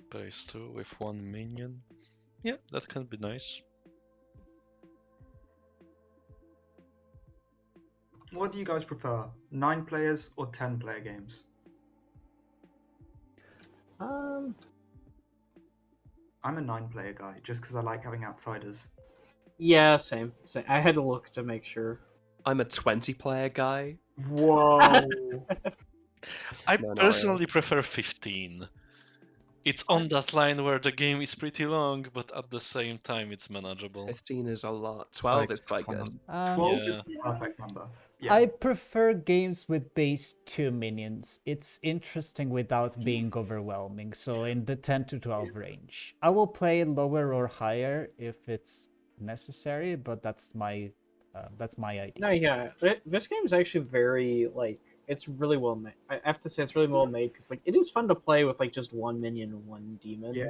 base too with one minion. Yeah, that can be nice. What do you guys prefer? 9 players or 10-player games? Um, I'm a 9-player guy just because I like having outsiders. yeah, same. I had to look to make sure. I'm a 20-player guy. Whoa! I No, not personally prefer 15. It's on that line where the game is pretty long, but at the same time it's manageable. 15 is a lot. 12 Like is quite good. 12 Yeah. is the perfect number. Yeah. I prefer games with base 2 minions. It's interesting without being overwhelming, so in the 10 to 12 range. I will play lower or higher if it's necessary, but that's my idea. No, yeah, this game is actually very like it's really well made. I have to say it's really well made because like it is fun to play with like just one minion and one demon. Yeah.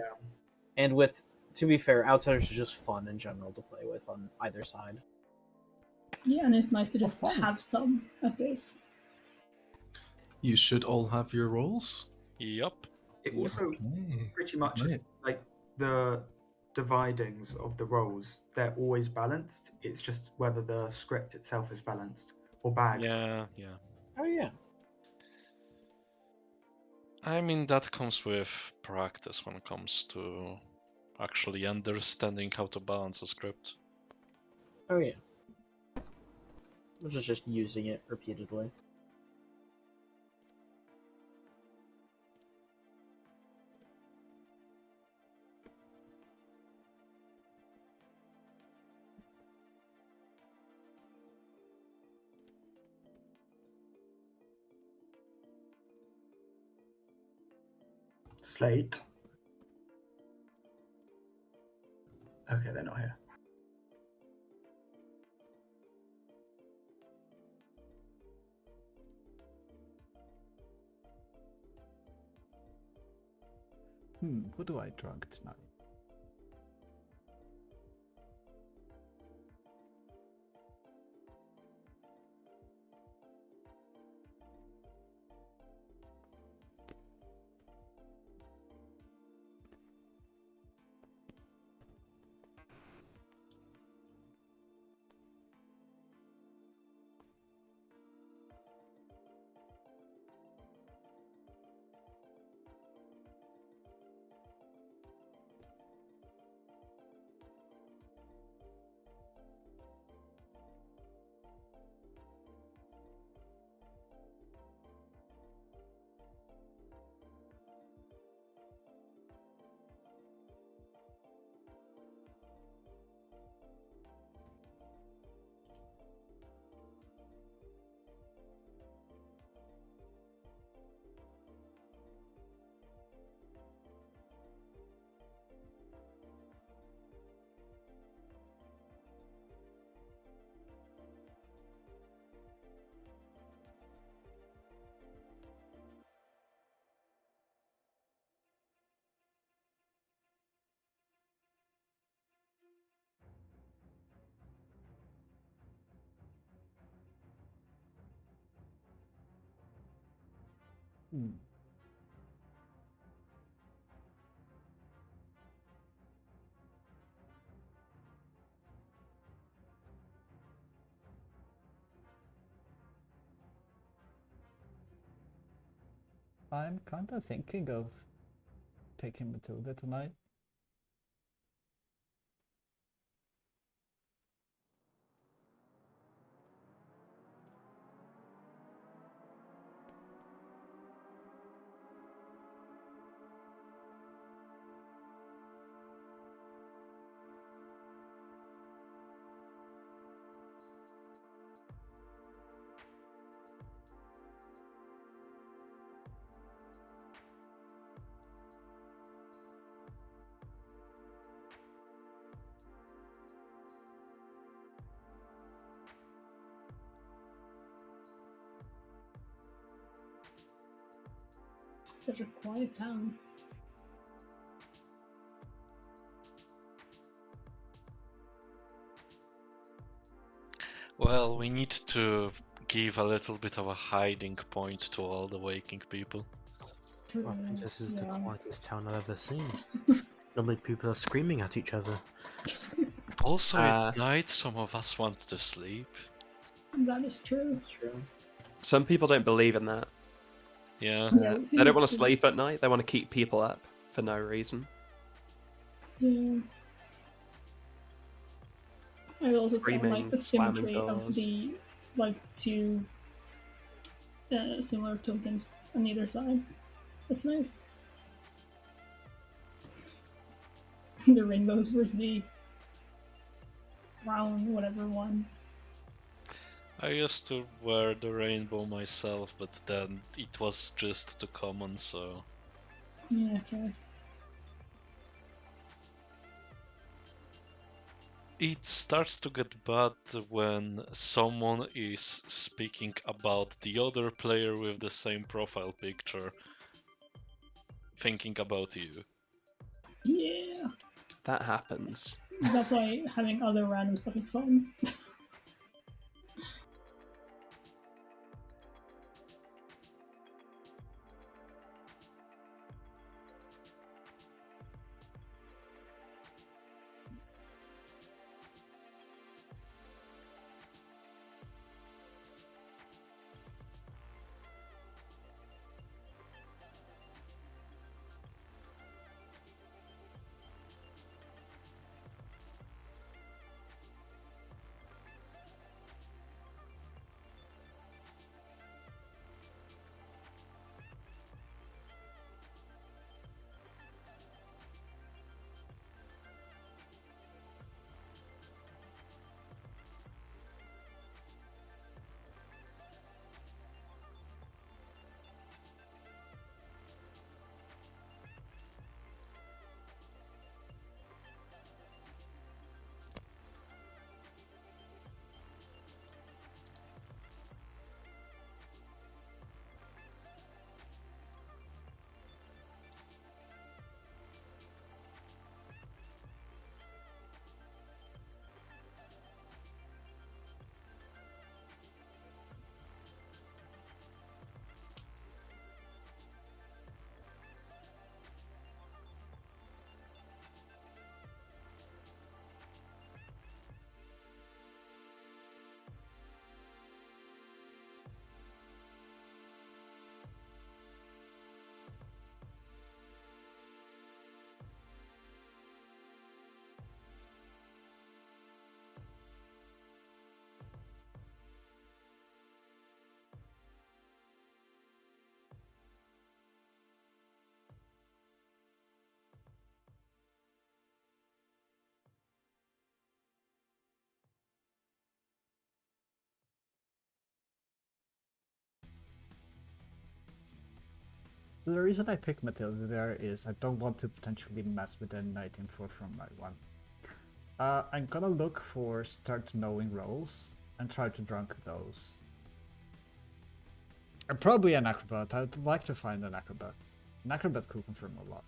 And with, to be fair, outsiders are just fun in general to play with on either side. Yeah, and it's nice to just have some at base. You should all have your roles. Yup. It also Okay. pretty much is Right. like the dividings of the roles, they're always balanced. It's just whether the script itself is balanced or bags. Yeah. Oh yeah. I mean, that comes with practice when it comes to actually understanding how to balance a script. Oh yeah. Which is just using it repeatedly. Slate. Okay, they're not here. Who do I drunk tonight? I'm kind of thinking of taking Matilda tonight. Such a quiet town. Well, we need to give a little bit of a hiding point to all the waking people. I think this is the Yeah. quietest town I've ever seen. Normally people are screaming at each other. Also, Uh, at night, some of us want to sleep. That is true. That's true. Some people don't believe in that. Yeah. Yeah, They don't want to it's- sleep at night. They want to keep people up for no reason. Yeah. I also saw like Screaming, the slamming symmetry of doors. the like two similar tokens on either side. That's nice. The rainbows versus the brown whatever one. I used to wear the rainbow myself, but then it was just too common, so... Yeah, fair. It starts to get bad when someone is speaking about the other player with the same profile picture, thinking about you. Yeah. That happens. That's why having other random stuff is fun. The reason I picked Matilda there is I don't want to potentially mess with the knight in 4 from my 1. I'm gonna look for start knowing roles and try to drunk those. Probably an acrobat. I'd like to find an acrobat. An acrobat could confirm a lot.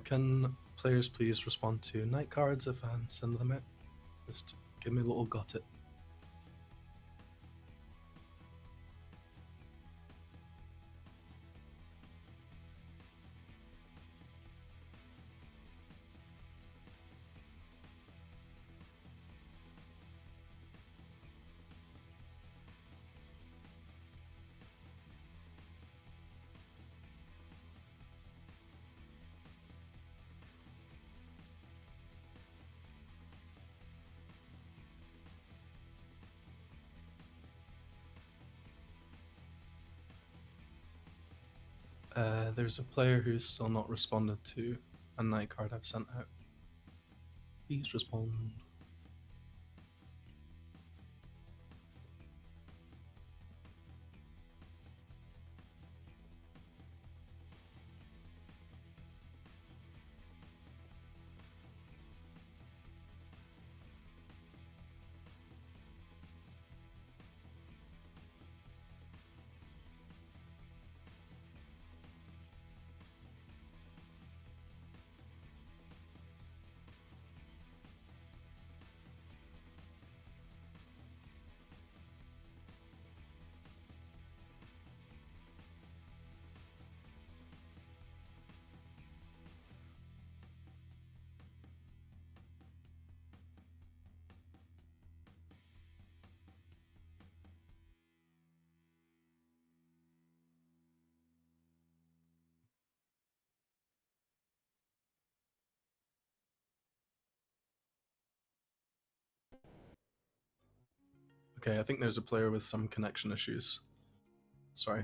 Can players please respond to night cards if I send them out? Just give me a little got it. There's a player who's still not responded to a night card I've sent out. Please respond. Okay, I think there's a player with some connection issues. Sorry.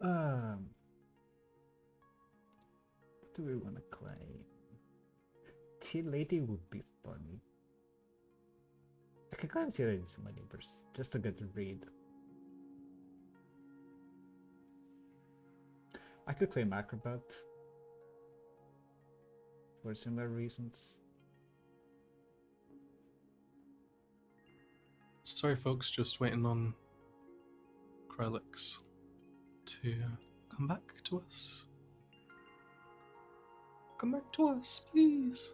What do we want to claim? Tea Lady would be funny. I can claim Tea Lady to my neighbors, just to get to read. I could claim Acrobat for similar reasons. Sorry, folks, just waiting on Krylix to come back to us. Come back to us, please.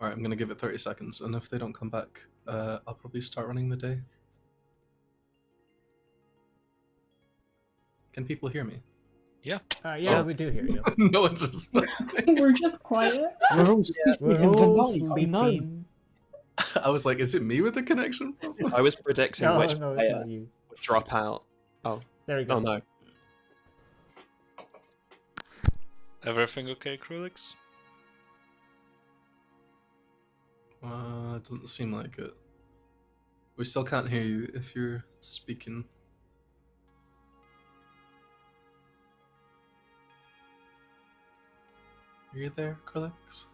Alright, I'm gonna give it 30 seconds, and if they don't come back, I'll probably start running the day. Can people hear me? Yeah. Yeah, Oh. we do hear you. No one's responding. We're just quiet. We're all We're in all the night, I know. sleeping. I was like, is it me with the connection problem? I was predicting No, which no, it's player not you. would drop out. Oh, There we go. oh no. Everything okay, Krulix? It doesn't seem like it. We still can't hear you if you're speaking. Are you there, Krylix?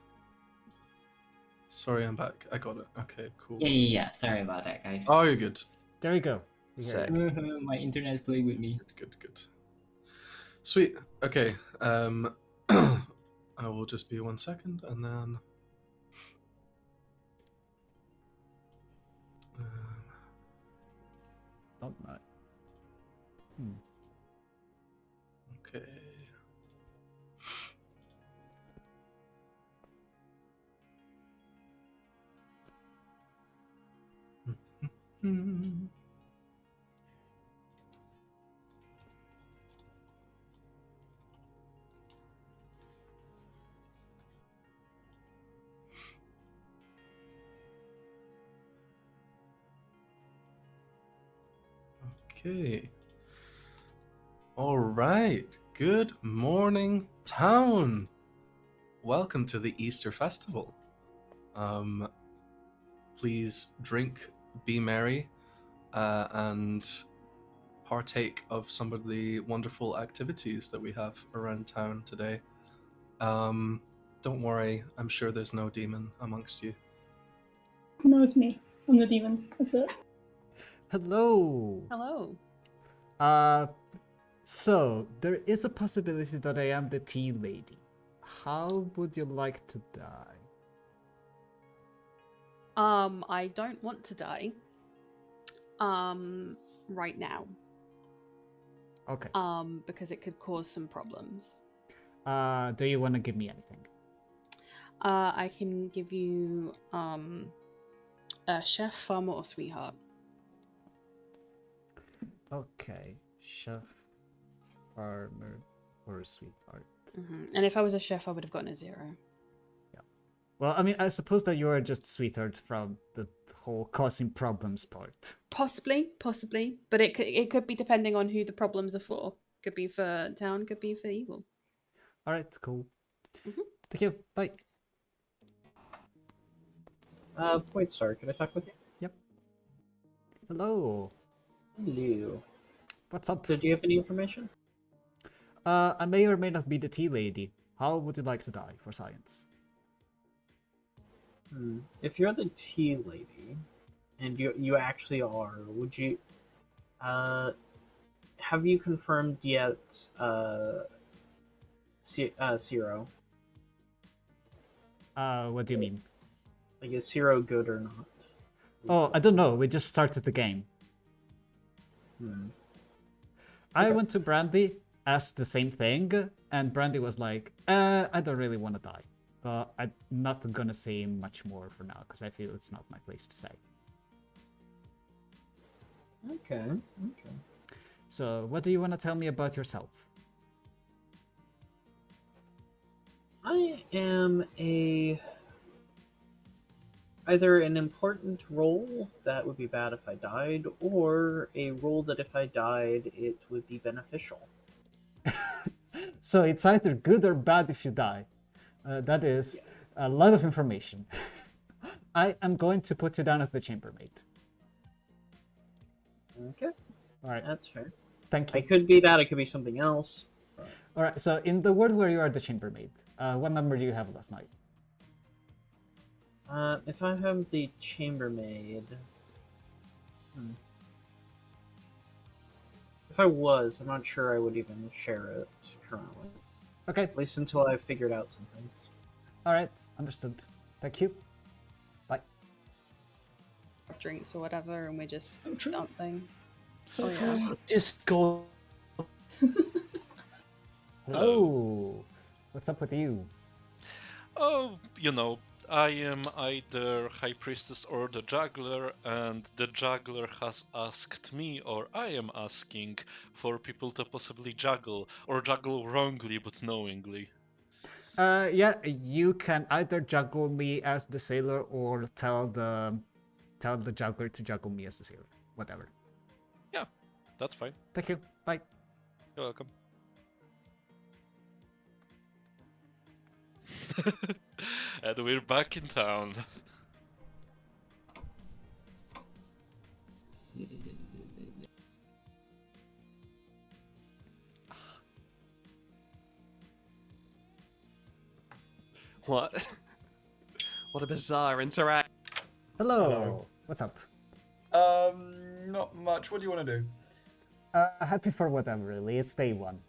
Sorry, I'm back. I got it. Okay, cool. Yeah. Sorry about that, guys. Oh, you're good. There we go. We hear Sick. you. My internet's playing with me. Good. Sweet. Okay. I will just be 1 second, and then. Not much. Okay. Okay. All right. Good morning, town. Welcome to the Easter Festival. Please drink, be merry, and partake of some of the wonderful activities that we have around town today. Don't worry, I'm sure there's no demon amongst you. No, it's me. I'm the demon. That's it. Hello. Hello. So there is a possibility that I am the tea lady. How would you like to die? I don't want to die. Right now. Okay. Because it could cause some problems. Do you want to give me anything? I can give you a chef, farmer, or sweetheart. Okay, chef, farmer, or sweetheart. And if I was a chef, I would have gotten a 0. Yeah. Well, I mean, I suppose that you are just sweetheart from the whole causing problems part. Possibly, but it could be depending on who the problems are for. Could be for town, could be for evil. All right, cool. Thank you. Bye. Void Star, can I talk with you? Yep. Hello. Hello. What's up? Did you have any information? I may or may not be the tea lady. How would you like to die for science? If you're the tea lady, and you actually are, would you have you confirmed yet Zero? What do you mean? Like, is Zero good or not? Oh, I don't know. We just started the game. I went to Brandy, asked the same thing, and Brandy was like, I don't really want to die. But I'm not gonna say much more for now, because I feel it's not my place to say. Okay. So, what do you want to tell me about yourself? I am either an important role that would be bad if I died, or a role that if I died, it would be beneficial. So it's either good or bad if you die. That is a lot of information. I am going to put you down as the chambermaid. Okay. All right. That's fair. Thank you. I could be that, I could be something else. But... All right. So in the world where you are the chambermaid, what number do you have last night? If I have the chambermaid... If I was, I'm not sure I would even share it currently. Okay. At least until I've figured out some things. All right. Understood. Thank you. Bye. Drinks or whatever, and we're just dancing. So yeah. Discord. Hello. What's up with you? Oh, I am either High Priestess or the Juggler, and the Juggler has asked me, or I am asking, for people to possibly juggle, or juggle wrongly but knowingly. Yeah, you can either juggle me as the sailor or tell the juggler to juggle me as the sailor. Whatever. Yeah, that's fine. Thank you. Bye. You're welcome. And we're back in town. What? What a bizarre interaction. Hello. What's up? Not much. What do you want to do? Happy for whatever, really. It's day one.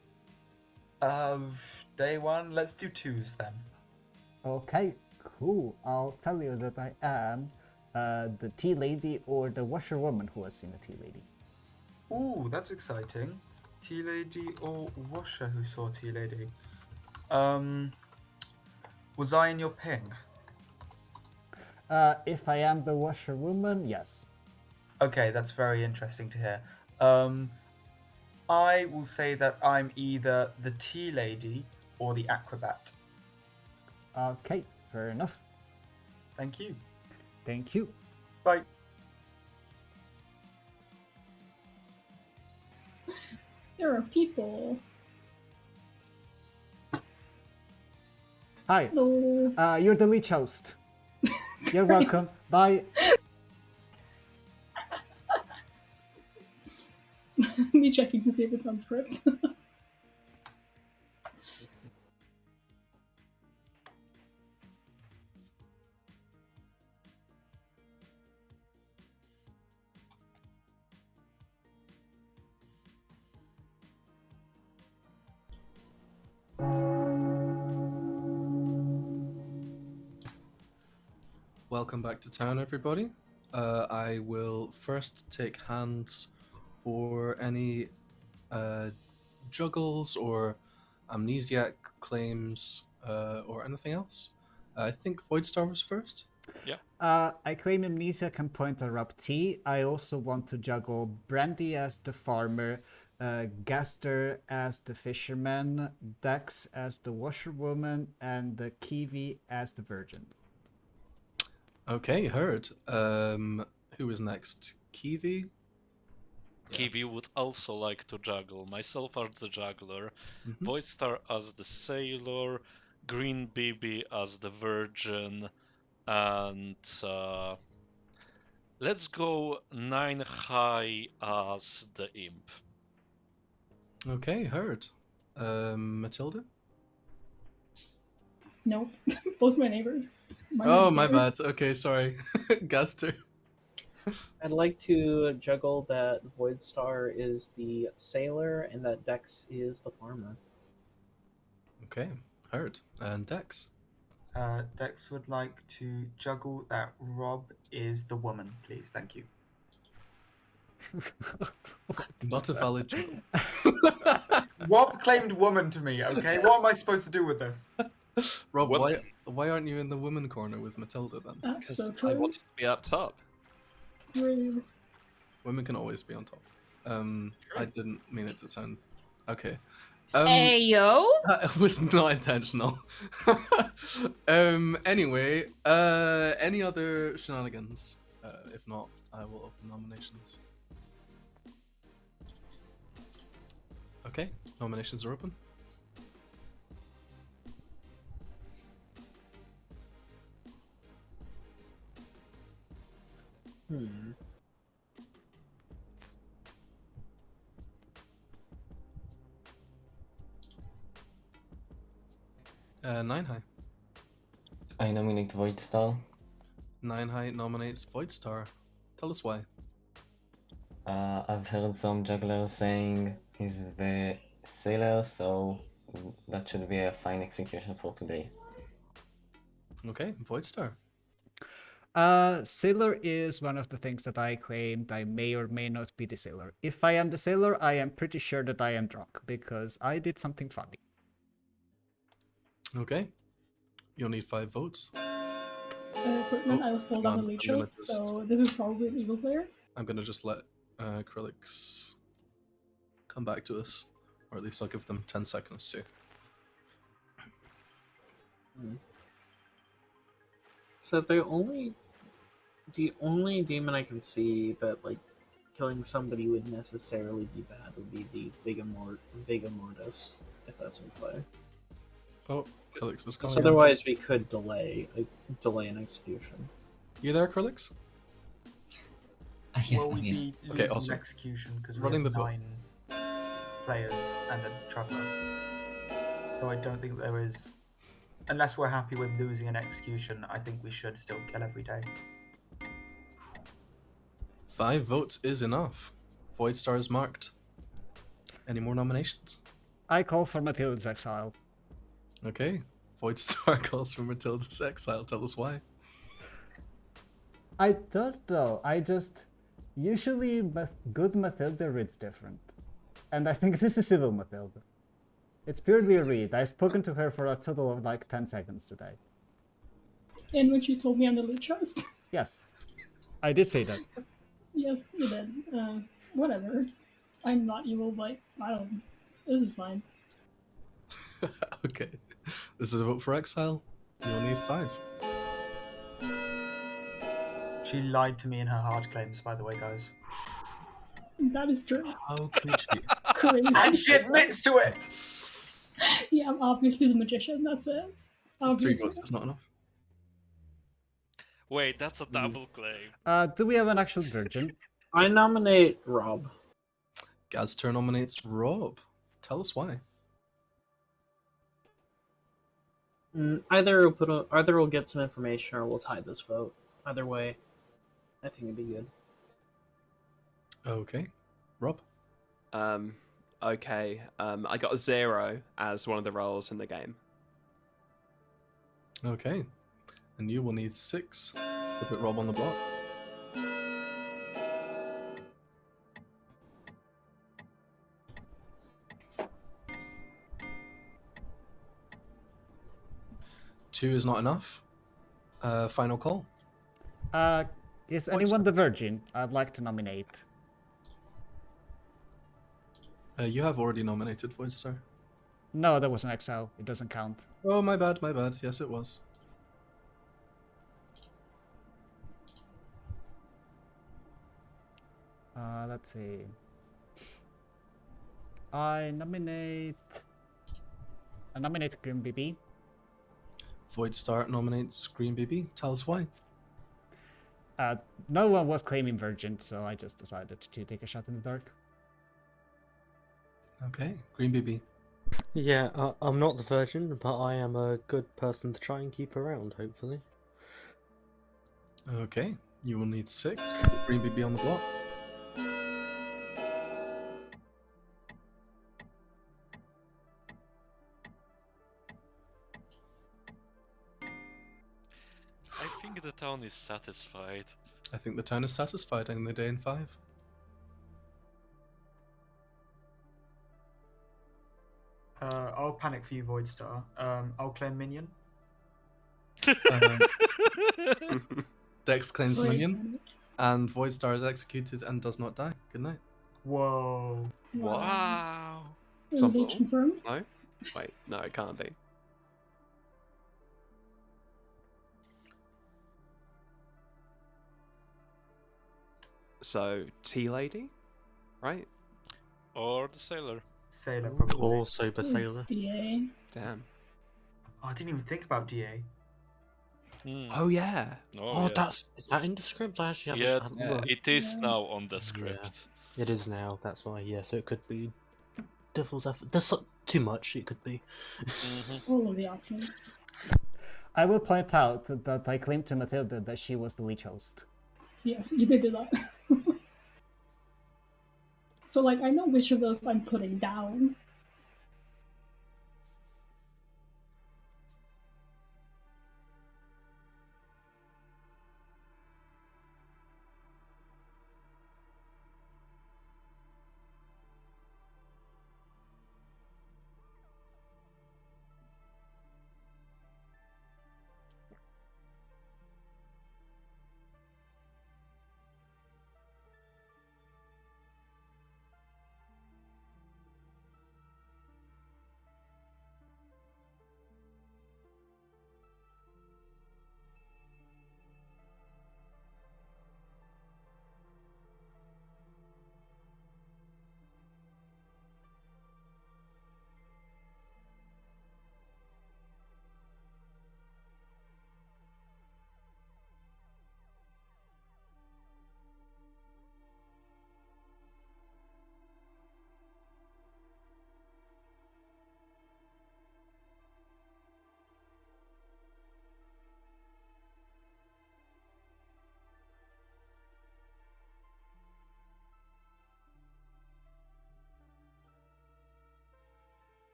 Day one. Let's do 2s then. Okay, cool. I'll tell you that I am the tea lady or the washerwoman who has seen the tea lady. Ooh, that's exciting. Tea lady or washer who saw tea lady? Was I in your ping? If I am the washerwoman, yes. Okay, that's very interesting to hear. I will say that I'm either the tea lady or the acrobat. Okay, fair enough. Thank you. Thank you. Bye. There are people. Hi. Hello. You're the leech host. You're welcome. Bye. Meet checking to see if it's on script. Welcome back to town, everybody. I will first take hands for any juggles or amnesiac claims or anything else. I think Voidstar was first. I claim amnesia can point eruptee. I also want to juggle Brandy as the farmer, Gaster as the fisherman, Dex as the washerwoman, and the Kiwi as the virgin. Okay, heard. Who is next? Kiwi? Kiwi would also like to juggle. Myself as the juggler, Mhm. Voidstar as the sailor, Green Baby as the virgin, and let's go 9 high as the imp. Okay, heard. Matilda? Nope. Both my neighbors. Oh, my bad. Okay, sorry. Gaster. I'd like to juggle that Voidstar is the sailor and that Dex is the farmer. Okay, heard. And Dex? Dex would like to juggle that Rob is the woman, please. Thank you. Not a valid juggle. Rob claimed woman to me, okay? What am I supposed to do with this? Rob, What? why aren't you in the women corner with Matilda then? That's so I true. wanted to be up top. Rude. Women can always be on top. I didn't mean it to sound... Okay. Hey yo! That was not intentional. Anyway, any other shenanigans? If not, I will open nominations. Okay, nominations are open. Hmm. Nine High. I nominate Voidstar. Nine High nominates Voidstar. Tell us why. I've heard some jugglers saying he's the sailor, so that should be a fine execution for today. Okay, Voidstar. Sailor is one of the things that I claimed. I may or may not be the sailor. If I am the sailor, I am pretty sure that I am drunk because I did something funny. Okay. You'll need 5 votes. Equipment, I was told I'm a lead host, so this is probably an evil player. I'm gonna just let Krillix come back to us, or at least I'll give them 10 seconds to. So the only demon I can see that like killing somebody would necessarily be bad would be the Vega Mortis, if that's in play. Oh, Krillix is calling. So otherwise, we could delay an execution. You there, Krillix? Yes, Will we be Okay, losing awesome. execution because we Running have the vote. 9 players and a juggler? So I don't think there is... Unless we're happy with losing an execution, I think we should still kill every day. 5 votes is enough. Voidstar is marked. Any more nominations? I call for Matilda's exile. Okay. Voidstar calls for Matilda's exile. Tell us why. I don't know. I just... Usually, good Matilda reads different. And I think this is evil Matilda. It's purely a read. I've spoken to her for a total of like 10 seconds today. In which you told me I'm the lead host. Yes. I did say that. Yes, you did. Whatever. I'm not evil, but I don't... This is fine. Okay. This is a vote for exile. You'll need 5. She lied to me in her hard claims, by the way, guys. That is true. How could she? Crazy. And she admits to it! Yeah, I'm obviously the magician, that's it. 3 Obviously. votes is not enough. Wait, that's a double claim. Do we have an actual virgin? I nominate Rob. Gazter nominates Rob. Tell us why. Either we'll get some information or we'll tie this vote. Either way, I think it'd be good. Okay. Rob? Okay. I got a 0 as one of the roles in the game. Okay. And you will need 6 to put Rob on the block. Two is not enough. Final call. Is anyone the virgin? I'd like to nominate. You have already nominated Voidstar. No, that was an exile. It doesn't count. Oh, my bad, my bad. Yes, it was. Let's see. I nominate Grim BB. Voidstar nominates Green BB. Tell us why. No one was claiming virgin, so I just decided to take a shot in the dark. Okay, Green BB. Yeah, I'm not the virgin, but I am a good person to try and keep around, hopefully. Okay, you will need 6 to put Green BB on the block. I think the town is satisfied. I think the town is satisfied in the day in 5. I'll panic for you, Voidstar. I'll claim minion. Dex claims minion, and Voidstar is executed and does not die. Good night. Whoa. Wow. Rage confirmed? No? Wait, no, it can't be. So, Tea Lady? Right? Or the sailor. Sailor, probably. Or Sober Sailor. DA. Damn. Oh, I didn't even think about DA. Oh, yeah. Oh, yeah. is that in the script? I actually Yeah, haven't looked. it is now on the script. Yeah, it is now, that's why, yeah, so it could be Devil's Effort. There's too much, it could be. All of the options. I will point out that I claimed to Matilda that she was the leech host. Yes, you did do that. So, like, I know which of those I'm putting down.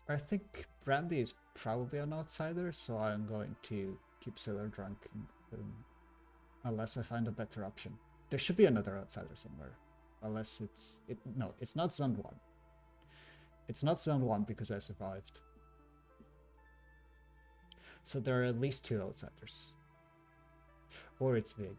I think Brandy is probably an outsider, so I'm going to keep Sailor drunk unless I find a better option. There should be another outsider somewhere, unless no, it's not Zone 1. It's not Zone 1 because I survived. So there are at least 2 outsiders. Or it's Vig.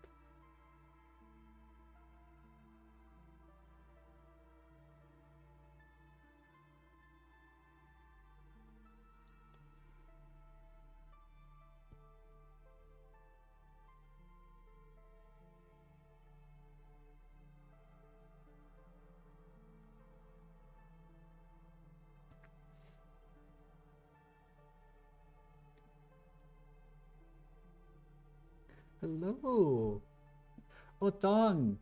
Hello. Oh, Dawn.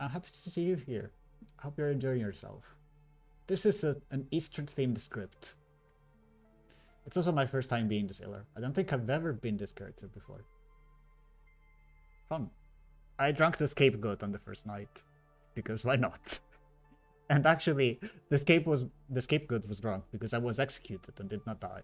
I'm happy to see you here. I hope you're enjoying yourself. This is an Eastern-themed script. It's also my first time being the sailor. I don't think I've ever been this character before. Fun. I drank the scapegoat on the first night. Because why not? And actually, the scapegoat was drunk because I was executed and did not die.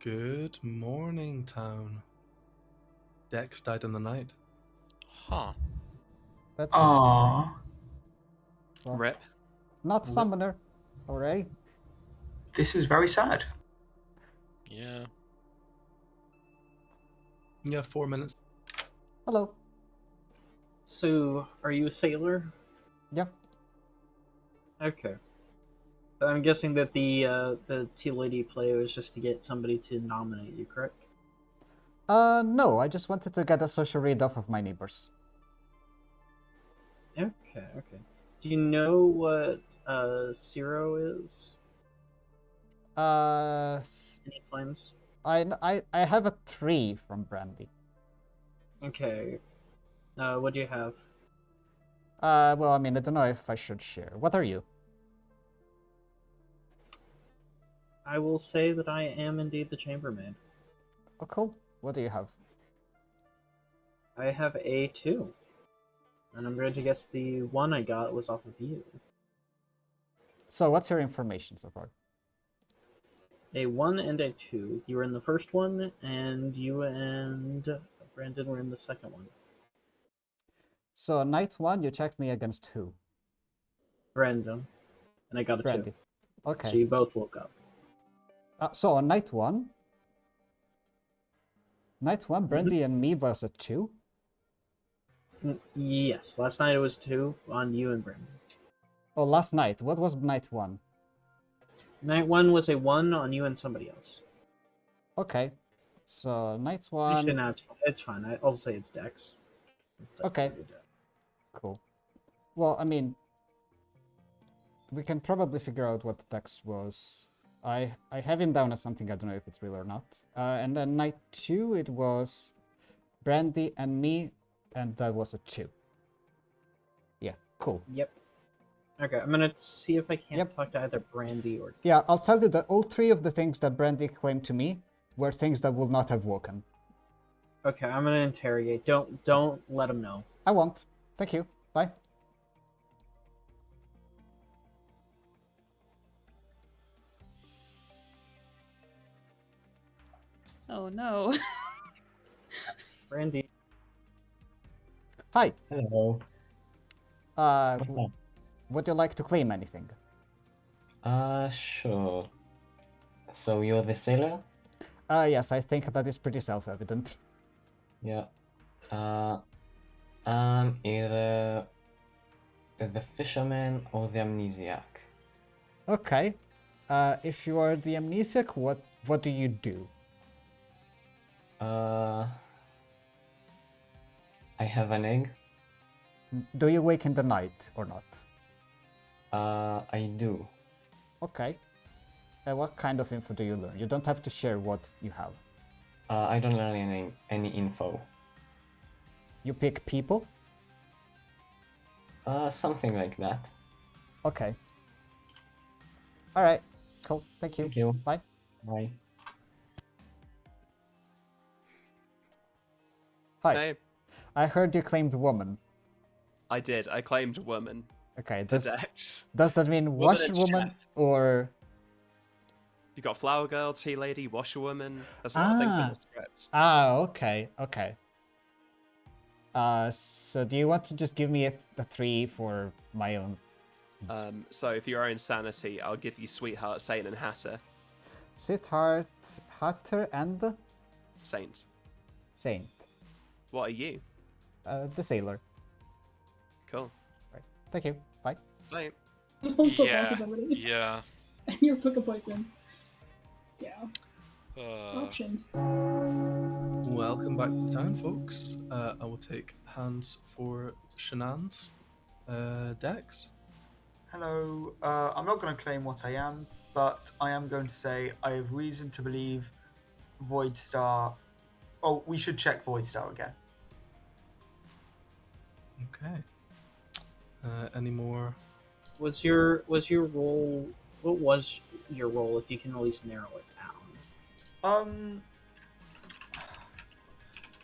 Good morning, town. Dex died in the night. Huh. That's Aww. well, Rip. not summoner. Alright. This is very sad. Yeah. You have 4 minutes. Hello. So, are you a sailor? Yeah. Okay. I'm guessing that the tea lady play was just to get somebody to nominate you, correct? No, I just wanted to get a social read off of my neighbors. Okay. Do you know what Zero is? Any flames? I have a 3 from Brandy. Okay. What do you have? Well, I mean, I don't know if I should share. What are you? I will say that I am indeed the chambermaid. Oh, cool. What do you have? I have a 2. And I'm going to guess the one I got was off of you. So, what's your information so far? A 1 and a 2. You were in the first one, and you and Brandon were in the second one. So, night 1, you checked me against who? Brandon. And I got a Brandy. 2. Okay. So you both woke up. So, on night 1, Brandy and me was a 2? Yes, last night it was 2 on you and Brandon. Oh, last night. What was night 1? Night 1 was a 1 on you and somebody else. Okay. So, night 1... Actually, no, it's fine. I'll say it's Dex. Okay. Cool. Well, I mean, we can probably figure out what the text was. I have him down as something, I don't know if it's real or not. And then night 2, it was Brandy and me, and that was a 2. Yeah, cool. Yep. Okay, I'm gonna see if I can't talk to either Brandy or... Yeah, I'll tell you that all 3 of the things that Brandy claimed to me were things that would not have woken. Okay, I'm gonna interrogate. Don't let him know. I won't. Thank you. Bye. Oh no. Brandy. Hi. Hello. What's up? Would you like to claim anything? Sure. So you're the sailor? Yes, I think that is pretty self-evident. Yeah. Either the fisherman or the amnesiac. Okay. If you are the amnesiac, what do you do? I have an egg. Do you wake in the night or not? I do. Okay. What kind of info do you learn? You don't have to share what you have. I don't learn any info. You pick people? Something like that. Okay. Alright. Cool. Thank you. Thank you. Bye. Bye. Hi. Hey, I heard you claimed woman. I did. I claimed woman. Okay. The Dex. Does that mean Woman and washerwoman chef. or... You got flower girl, tea lady, washerwoman. There's a lot of things in the script. Okay. Okay. So do you want to just give me a 3 for my own? So if you're insanity, I'll give you Sweetheart, Saint, and Hatter. Sweetheart, Hatter, and Saint. Saint. What are you? The sailor. Cool. Right. Thank you. Bye. Bye. Also Yeah. possibility. Yeah. And your book of poison. Yeah. Uh, Options. Welcome back to town, folks. I will take hands for Shenan's. Dex. Hello. I'm not going to claim what I am, but I am going to say I have reason to believe Voidstar. Oh, we should check Voidstar again. Okay. Any more? Was your role? What was your role? If you can at least narrow it down.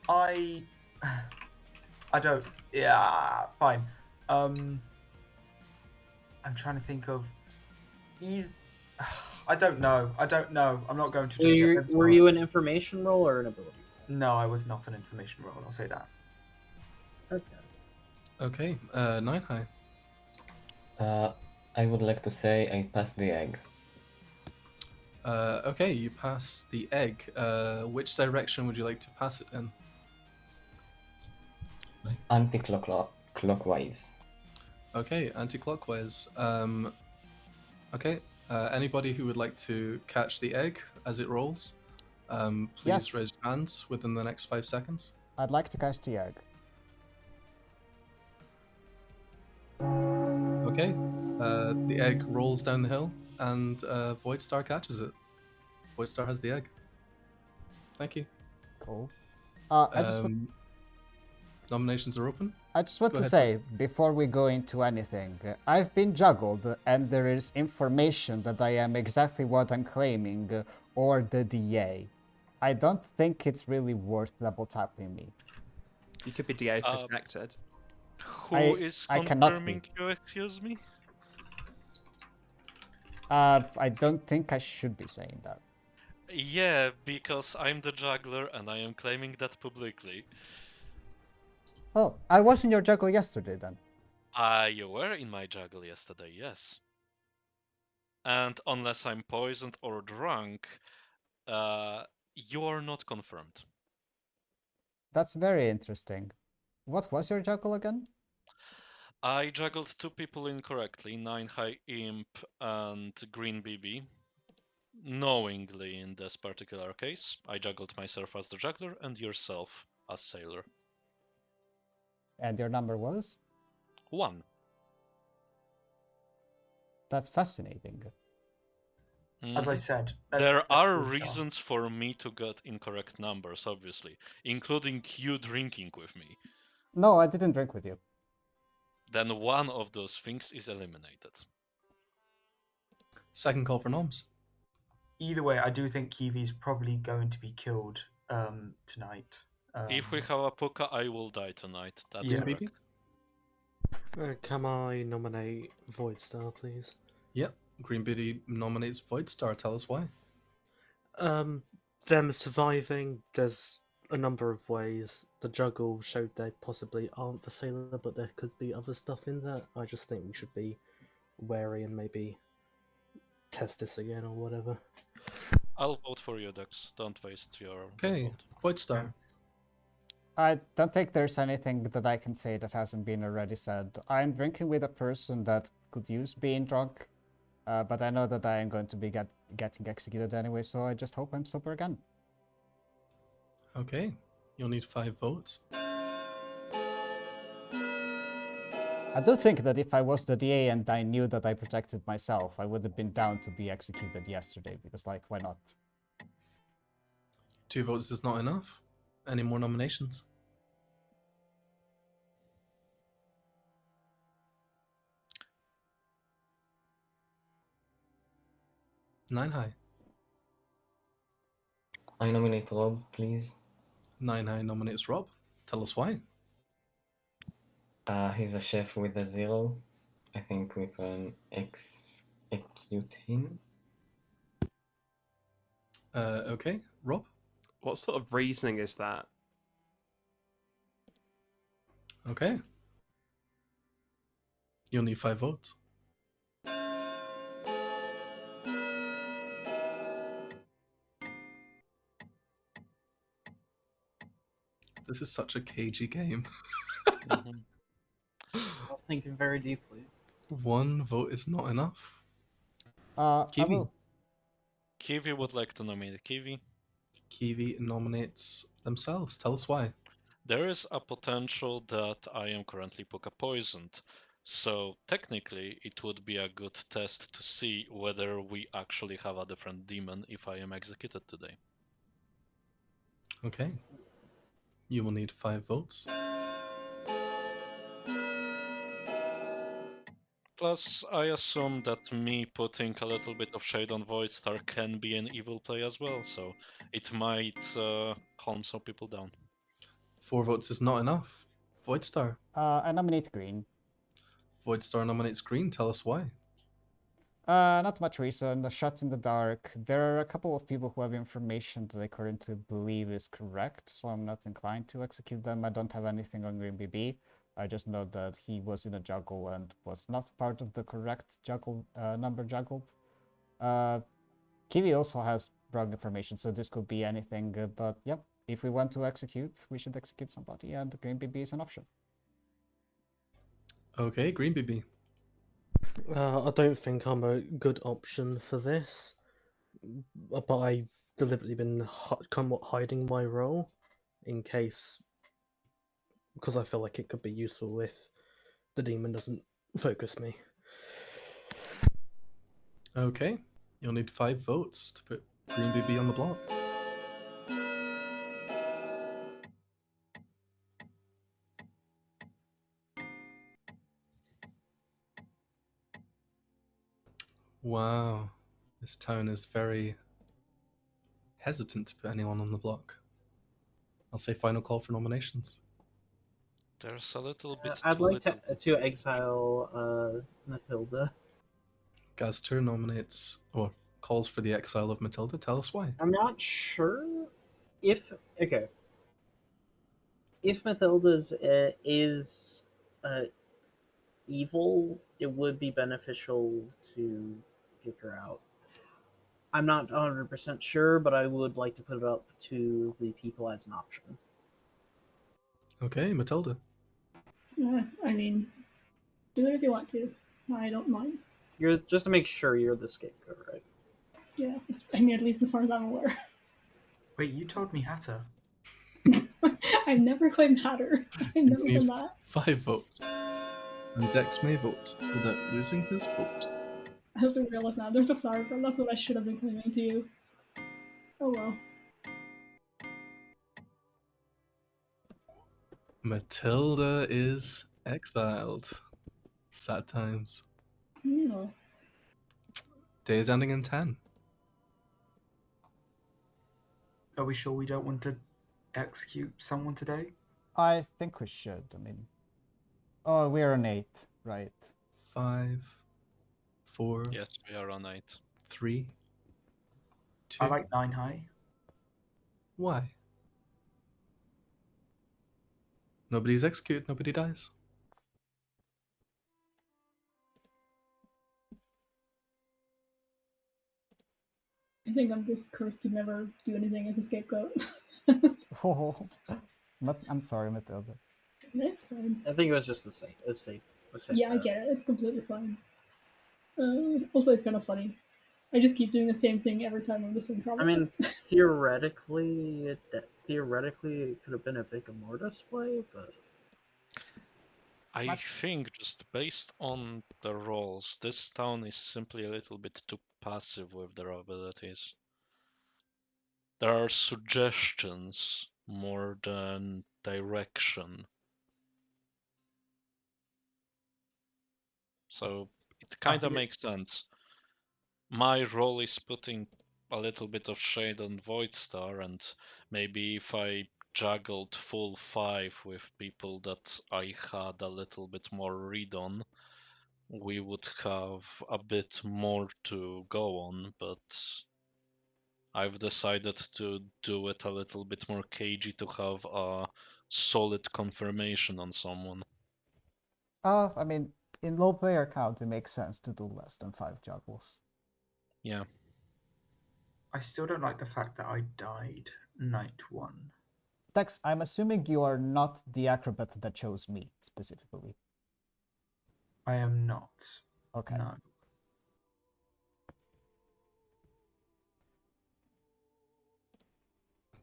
I don't. Yeah, fine. I'm trying to think of. I don't know. I'm not going to. Were you an information role or an ability? No, I was not an information role. I'll say that. Okay. Okay. Nine high. I would like to say I passed the egg. Okay, you pass the egg. Which direction would you like to pass it in? Anti-clockwise. Okay, anti-clockwise. Okay. Anybody who would like to catch the egg as it rolls, please Yes. raise your hands within the next 5 seconds. I'd like to catch the egg. Okay. The egg rolls down the hill, and Voidstar catches it. Voidstar has the egg. Thank you. Cool. Nominations are open. I just want Go to ahead, say, please. before we go into anything, I've been juggled, and there is information that I am exactly what I'm claiming, or the DA. I don't think it's really worth double tapping me. You could be DA protected. Who is I cannot confirming you, excuse me? I don't think I should be saying that. Yeah, because I'm the juggler and I am claiming that publicly. Oh, I was in your juggle yesterday then. You were in my juggle yesterday, yes. And unless I'm poisoned or drunk, you are not confirmed. That's very interesting. What was your juggle again? I juggled 2 people incorrectly, 9 High Imp and Green BB. Knowingly in this particular case, I juggled myself as the juggler and yourself as sailor. And your number was? 1. That's fascinating. As I said, there are reasons for me to get incorrect numbers, obviously, including you drinking with me. No, I didn't drink with you. Then one of those things is eliminated. Second call for noms. Either way, I do think Kiwi's probably going to be killed tonight. If we have a puka, I will die tonight. That's Yeah. correct. Can I nominate Voidstar, please? Yep. Green Biddy nominates Voidstar. Tell us why. Them surviving, there's a number of ways. The juggle showed they possibly aren't the sailor, but there could be other stuff in there. I just think we should be wary and maybe test this again or whatever. I'll vote for you, Dux. Don't waste your Okay, vote. Void Star. I don't think there's anything that I can say that hasn't been already said. I'm drinking with a person that could use being drunk, but I know that I am going to be getting executed anyway, so I just hope I'm sober again. Okay, you'll need 5 votes. I do think that if I was the DA and I knew that I protected myself, I would have been down to be executed yesterday, because, like, why not? 2 votes is not enough. Any more nominations? Nine High. I nominate Rob, please. Nine High nominates Rob. Tell us why. He's a chef with a 0. I think we can execute him. Okay, Rob? What sort of reasoning is that? Okay. You'll need 5 votes. This is such a cagey game. Mhm. I'm thinking very deeply. 1 vote is not enough. I Kiwi. will... Kiwi would like to nominate Kiwi. Kiwi nominates themselves. Tell us why. There is a potential that I am currently Puka poisoned. So technically, it would be a good test to see whether we actually have a different demon if I am executed today. Okay. You will need 5 votes. Plus, I assume that me putting a little bit of shade on Voidstar can be an evil play as well, so it might calm some people down. 4 votes is not enough. Voidstar. I nominate Green. Voidstar nominates Green. Tell us why. Not much reason. The shot in the dark. There are a couple of people who have information that I currently believe is correct, so I'm not inclined to execute them. I don't have anything on Green BB. I just know that he was in a juggle and was not part of the correct juggle number juggled. Kiwi also has wrong information, so this could be anything. But yep, if we want to execute, we should execute somebody, and Green BB is an option. Okay, Green BB. I don't think I'm a good option for this, but I've deliberately been hiding my role in case, because I feel like it could be useful if the demon doesn't focus me. Okay, you'll need 5 votes to put Green BB on the block. Wow, this town is very hesitant to put anyone on the block. I'll say final call for nominations. There's a little bit I'd too like little. to exile Mathilda. Gaster nominates or calls for the exile of Matilda. Tell us why. I'm not sure if if Mathilda's is evil, it would be beneficial to kick her out. I'm not 100% sure, but I would like to put it up to the people as an option. Okay, Matilda. I mean, do it if you want to. I don't mind. You're just to make sure you're the scapegoat, right? Yeah, I mean, at least as far as I'm aware. Wait, you told me Hatter. I've never claimed Hatter. I've never You done need that. 5 votes. And Dex may vote without losing his vote. I have to realize now. There's a flower girl. That's what I should have been claiming to you. Oh well. Matilda is exiled. Sad times. Yeah. Day is ending in 10. Are we sure we don't want to execute someone today? I think we should. I mean, oh, we're on 8, right? 5, 4. Yes, we are on 8. 3, 2. I like 9 high. Why? Nobody's executed, nobody dies. I think I'm just cursed to never do anything as a scapegoat. Oh, I'm sorry, Matilda. It's fine. I think it was just a safe. Yeah, I get it. It's completely fine. Also, it's kind of funny. I just keep doing the same thing every time I'm the same problem. I mean, theoretically, it could have been a Vigor Mortis play, but I think just based on the rolls, this town is simply a little bit too passive with their abilities. There are suggestions more than direction. So it kind of makes sense. My role is putting a little bit of shade on Voidstar, and maybe if I juggled full 5 with people that I had a little bit more read on, we would have a bit more to go on, but I've decided to do it a little bit more cagey to have a solid confirmation on someone. I mean, in low player count, it makes sense to do less than 5 juggles. Yeah. I still don't like the fact that I died night 1. Dex, I'm assuming you are not the acrobat that chose me specifically. I am not. Okay. No.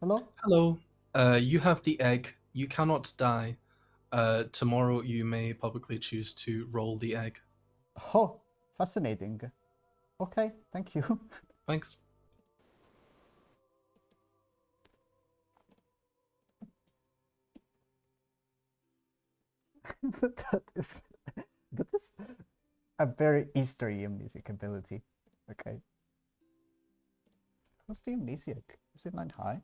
Hello? Hello. You have the egg. You cannot die. Tomorrow you may publicly choose to roll the egg. Oh, fascinating. Okay, thank you. Thanks. that is a very Easter music ability. Okay. What's the amnesiac? Is it 9 high?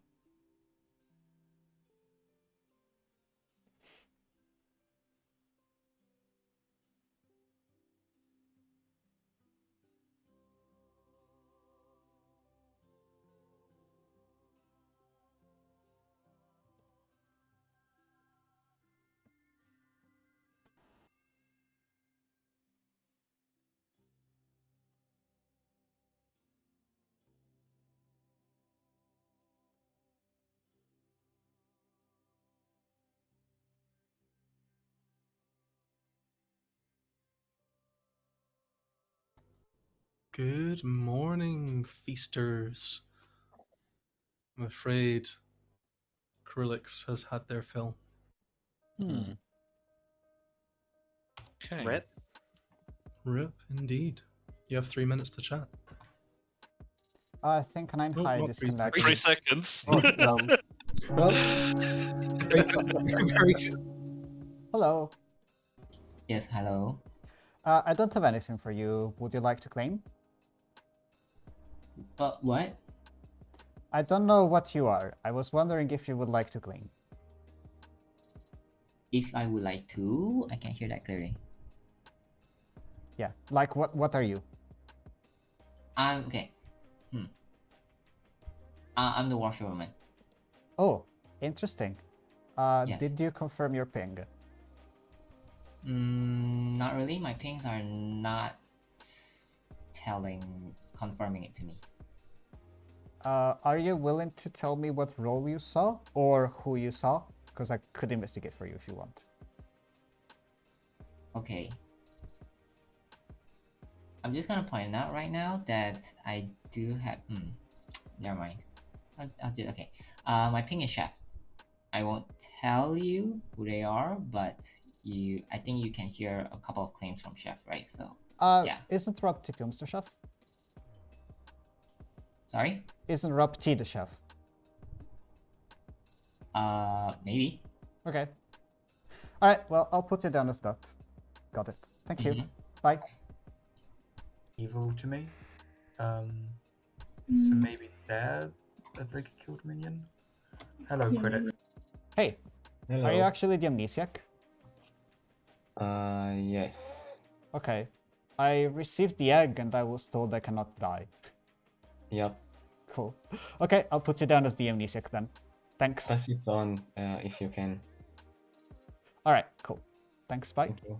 Good morning, feasters. I'm afraid Krillix has had their fill. Okay. Rip. Rip, indeed. You have 3 minutes to chat. I think 9 Oh, high not 3 disconnected. 3 seconds. Well, very good. Hello. Yes, hello. I don't have anything for you. Would you like to claim? What? I don't know what you are. I was wondering if you would like to claim. If I would like to, I can hear that clearly. Yeah, like what are you? Okay. I'm the washerwoman. Oh, interesting. Yes. Did you confirm your ping? Not really. My pings are not confirming it to me. Are you willing to tell me what role you saw or who you saw? Because I could investigate for you if you want. Okay. I'm just gonna point out right now that I do have. Never mind. I'll do. Okay. My ping is chef. I won't tell you who they are, but I think you can hear a couple of claims from chef, right? So. Yeah. Isn't Rob T the chef? Sorry? Isn't Rob T the chef? Maybe. Okay. Alright, well, I'll put you down as that. Got it. Thank you. Bye. Evil to me. So maybe they're the Vega killed minion. Hello, critics. Hey. Hello. Are you actually the amnesiac? Yes. Okay. I received the egg and I was told I cannot die. Yep. Cool. Okay, I'll put you down as the amnesiac then. Thanks. Pass it on if you can. Alright, cool. Thanks, bye. Thank you.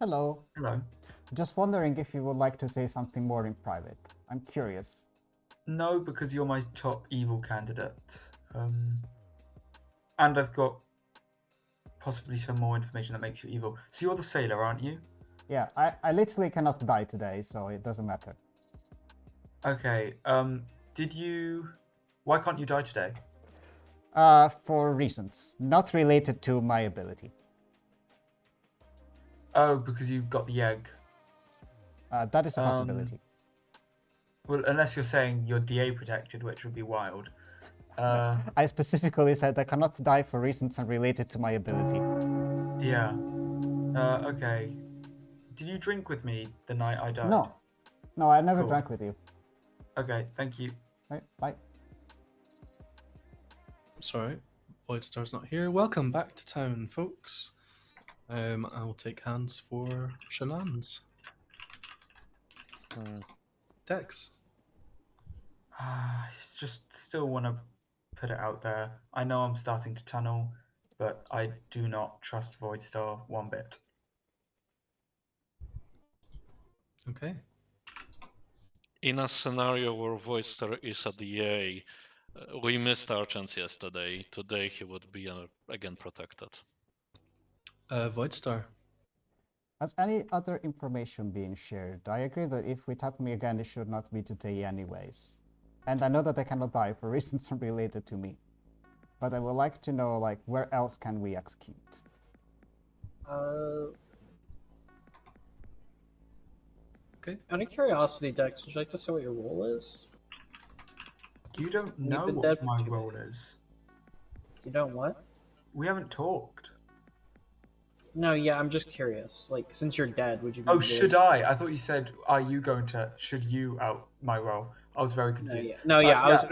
Hello. Hello. Just wondering if you would like to say something more in private. I'm curious. No, because you're my top evil candidate. And I've got possibly some more information that makes you evil. So you're the sailor, aren't you? Yeah, I literally cannot die today, so it doesn't matter. Okay. Did you? Why can't you die today? For reasons not related to my ability. Oh, because you got the egg. That is a possibility. Well, unless you're saying you're DA protected, which would be wild. I specifically said I cannot die for reasons unrelated to my ability. Yeah. Okay. Did you drink with me the night I died? No. No, I never Cool. drank with you. Okay, thank you. Right, bye. Sorry, Voidstar's not here. Welcome back to town, folks. I will take hands for Shenan's. Dex. I just still want to put it out there. I know I'm starting to tunnel, but I do not trust Voidstar one bit. Okay. In a scenario where Voidstar is a DA, we missed our chance yesterday. Today he would be again protected. Voidstar. Has any other information being shared? I agree that if we tap me again, it should not be today anyways. And I know that I cannot die for reasons unrelated to me. But I would like to know, like, where else can we execute? Okay. Out of curiosity, Dex, would you like to say what your role is? You don't You've know been what dead for my 2 role is. You don't what? We haven't talked. No, yeah, I'm just curious. Like, since you're dead, would you be Oh, good? should I? I thought you said, are you going to, should you out my role? I was very confused. No, yeah, I was.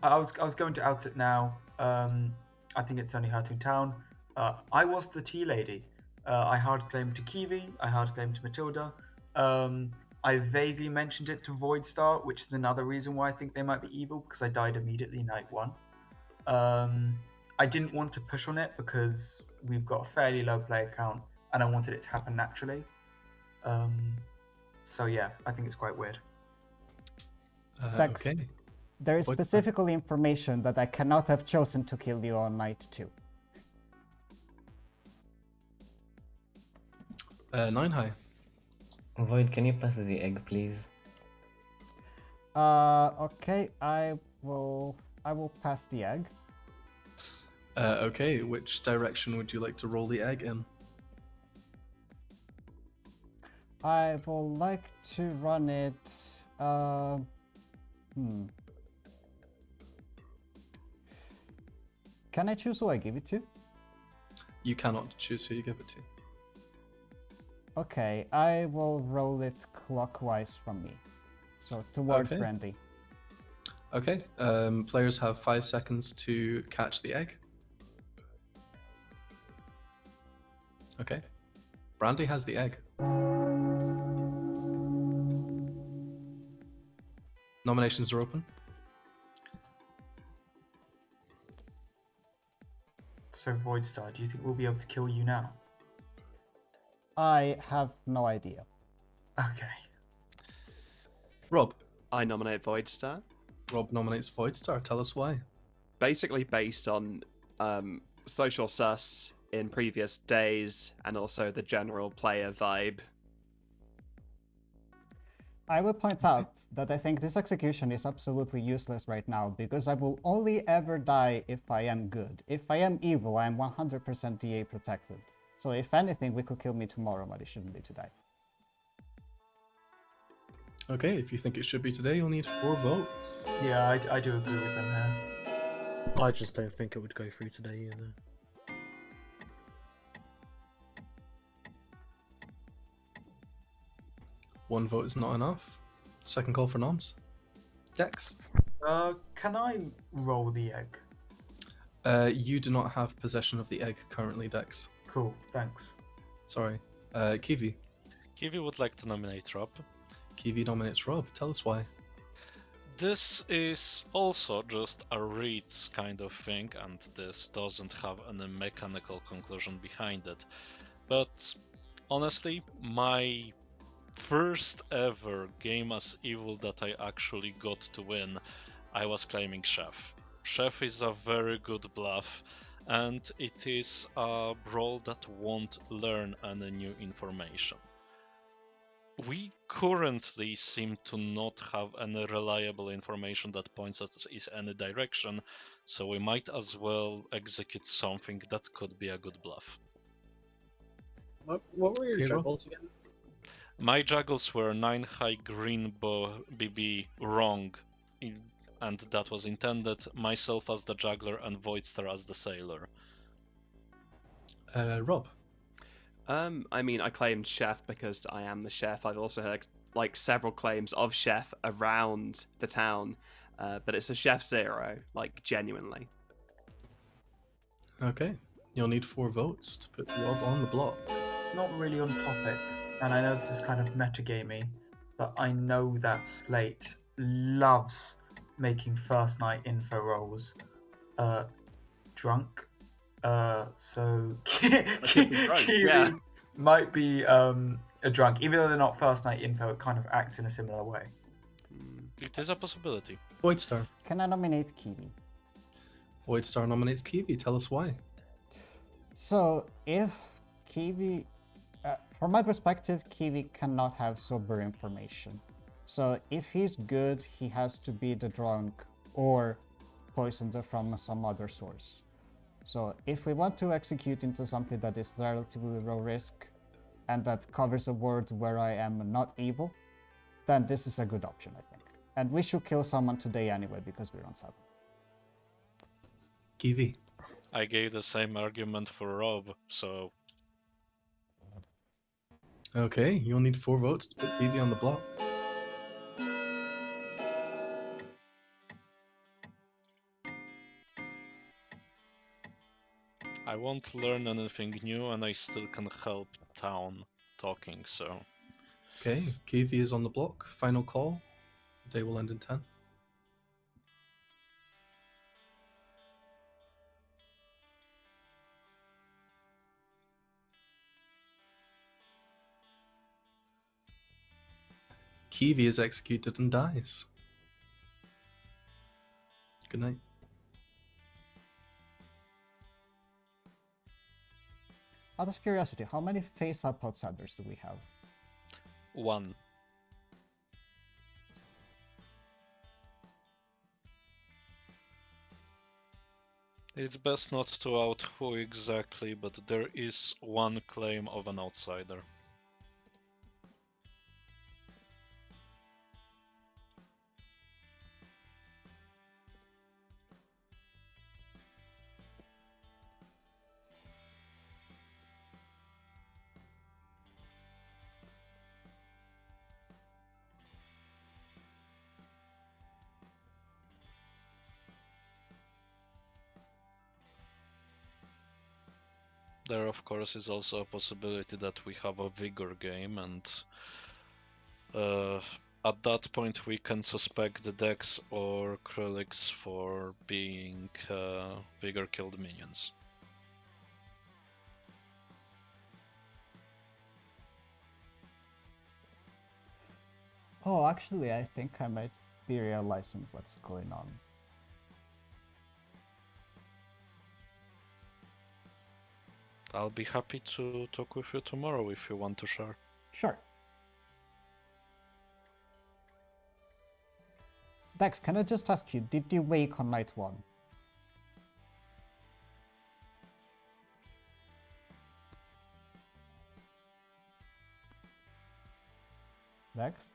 I was going to out it now. I think it's only hurting town. I was the tea lady. I hard claimed to Kiwi. I hard claimed to Matilda. I vaguely mentioned it to Voidstar, which is another reason why I think they might be evil, because I died immediately night one. I didn't want to push on it because we've got a fairly low player count, and I wanted it to happen naturally. So yeah, I think it's quite weird. Dex, Okay. there is specifically information that I cannot have chosen to kill you on night 2. 9 high. Void, can you pass the egg, please? Okay, I will pass the egg. Okay, which direction would you like to roll the egg in? I would like to run it. Can I choose who I give it to? You cannot choose who you give it to. Okay, I will roll it clockwise from me. So towards Okay. Brandy. Okay, players have 5 seconds to catch the egg. Okay. Brandy has the egg. Nominations are open. So Voidstar, do you think we'll be able to kill you now? I have no idea. Okay. Rob. I nominate Voidstar. Rob nominates Voidstar. Tell us why. Basically based on social sus in previous days and also the general player vibe. I will point out that I think this execution is absolutely useless right now because I will only ever die if I am good. If I am evil, I am 100% DA protected. So if anything, we could kill me tomorrow, but it shouldn't be today. Okay, if you think it should be today, you'll need 4 votes. Yeah, I do agree with them here. I just don't think it would go through today either. One vote is not enough. Second call for noms. Dex. Can I roll the egg? You do not have possession of the egg currently, Dex. Cool, thanks. Sorry. Kiwi. Kiwi would like to nominate Rob. Kiwi nominates Rob. Tell us why. This is also just a reads kind of thing, and this doesn't have any mechanical conclusion behind it. But Honestly, my first ever game as evil that I actually got to win, I was claiming Chef. Chef is a very good bluff, and it is a brawl that won't learn any new information. We currently seem to not have any reliable information that points us in any direction, so we might as well execute something that could be a good bluff. What were your Okay, roll. juggles again? My juggles were 9 high green BB wrong, and that was intended. Myself as the juggler and Voidstar as the sailor. Rob. I mean, I claimed chef because I am the chef. I've also heard like several claims of chef around the town, but it's a chef 0, like genuinely. Okay. You'll need 4 votes to put Rob on the block. Not really on topic, and I know this is kind of metagamey, but I know that Slate loves making first night info rolls drunk. So Kiwi yeah. might be a drunk, even though they're not first night info. It kind of acts in a similar way. It is a possibility. Voidstar. Can I nominate Kiwi? Voidstar nominates Kiwi. Tell us why. So, if Kiwi... from my perspective, Kiwi cannot have sober information. So, if he's good, he has to be the drunk or poisoned from some other source. So, if we want to execute into something that is relatively low risk and that covers a world where I am not evil, then this is a good option, I think. And we should kill someone today anyway, because we're on 7. Kiwi. I gave the same argument for Rob, so... Okay, you'll need 4 votes to put Kiwi on the block. I won't learn anything new, and I still can help town talking, so... Okay, Kiwi is on the block. Final call. Day will end in 10. Kiwi is executed and dies. Good night. Out of curiosity, how many face-up outsiders do we have? 1. It's best not to out who exactly, but there is 1 claim of an outsider. There, of course, is also a possibility that we have a vigor game, and at that point we can suspect the Dex or Krillix for being vigor killed minions. Oh, actually, I think I might be realizing what's going on. I'll be happy to talk with you tomorrow if you want to share. Sure. Dex, can I just ask you, did you wake on night 1? Dex?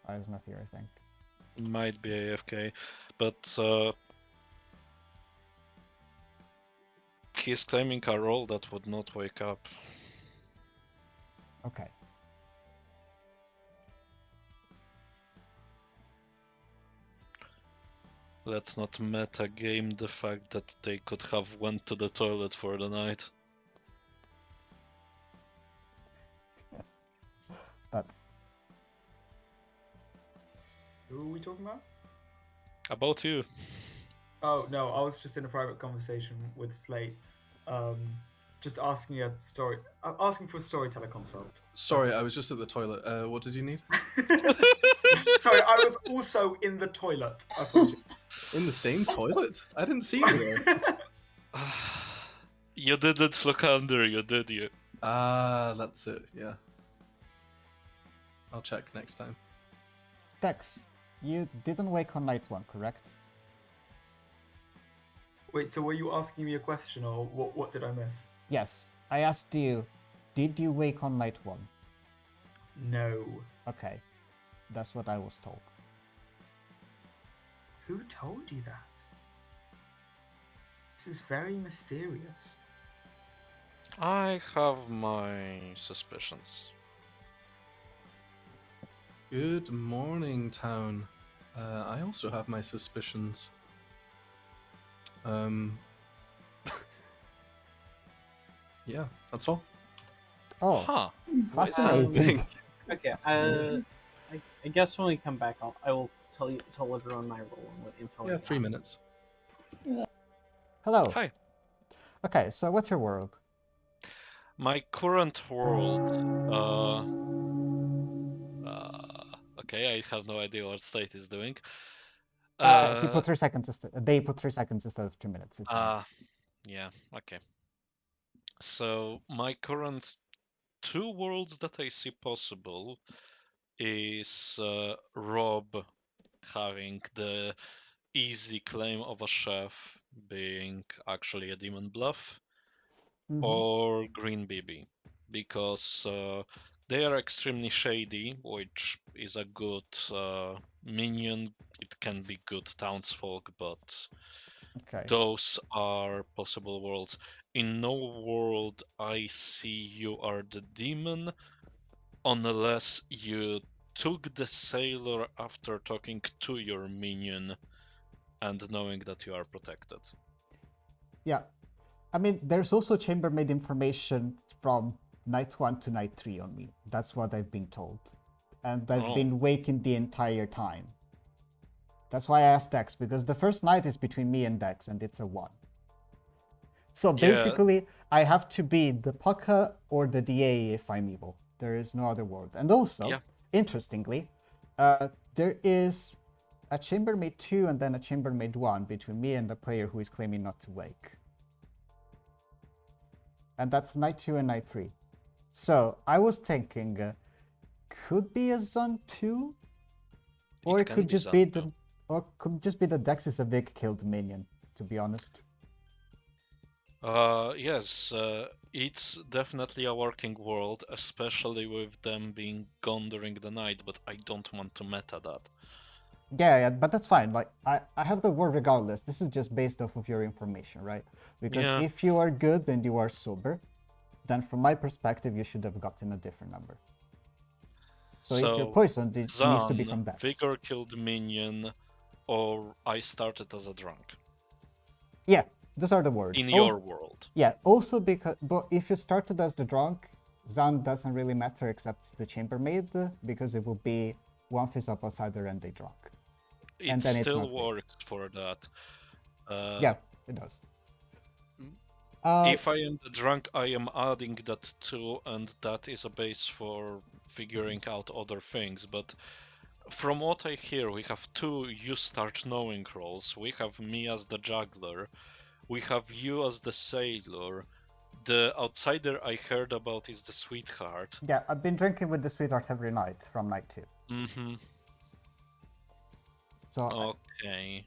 Oh, he's not here, I think. Might be AFK, but he's claiming a role that would not wake up. Okay. Let's not meta game the fact that they could have went to the toilet for the night. But Who are we talking about? About you. Oh no, I was just in a private conversation with Slate. just asking asking for a storyteller consult. Sorry, I was just at the toilet. What did you need? Sorry, I was also in the toilet. Apologies. In the same toilet? I didn't see you there. You didn't look under you, did you? Ah, that's it. Yeah. I'll check next time. Dex, you didn't wake on night 1, correct? Wait, so were you asking me a question, or what did I miss? Yes. I asked you, did you wake on night 1? No. Okay. That's what I was told. Who told you that? This is very mysterious. I have my suspicions. Good morning, town. I also have my suspicions. Yeah, that's all. Oh, Huh. fascinating. Okay. I guess when we come back, I will tell everyone my role and what info. Yeah, I 3 got. minutes. Hello. Hi. Okay, so what's your world? My current world. Okay, I have no idea what Slate is doing. He put 3 seconds they put 3 seconds instead of 2 minutes. It's fine. Yeah, okay. So my current 2 worlds that I see possible is Rob having the easy claim of a chef being actually a demon bluff, or Green BB, because they are extremely shady, which is a good minion. It can be good townsfolk, but Okay. those are possible worlds. In no world I see you are the demon, unless you took the sailor after talking to your minion and knowing that you are protected. Yeah. I mean, there's also chambermaid information from night 1 to night 3 on me. That's what I've been told. And I've been waking the entire time. That's why I asked Dex, because the first night is between me and Dex, and it's a 1. So basically, I have to be the Pucka or the DA if I'm evil. There is no other world. And also, interestingly, there is a chambermaid 2 and then a chambermaid 1 between me and the player who is claiming not to wake. And that's night 2 and night 3. So I was thinking, could be a Zon 2, or it could just be the, or could just be the Dex is a big killed minion. To be honest. Yes, it's definitely a working world, especially with them being gone during the night. But I don't want to meta that. Yeah, but that's fine. Like I have the word regardless. This is just based off of your information, right? Because if you are good and you are sober, then from my perspective, you should have gotten a different number. So if you're poisoned, it needs to be from Dex. Vigor killed minion, or I started as a drunk. Yeah, those are the words. In your world. Yeah, also because, but if you started as the drunk, Zan doesn't really matter except the chambermaid, because it will be one face up outsider and a drunk. It still works for that. Yeah, it does. If I am the drunk, I am adding that too, and that is a base for figuring out other things. But from what I hear, we have 2 you start knowing roles. We have me as the juggler. We have you as the sailor. The outsider I heard about is the sweetheart. Yeah, I've been drinking with the sweetheart every night from night 2. Mm-hmm. So okay.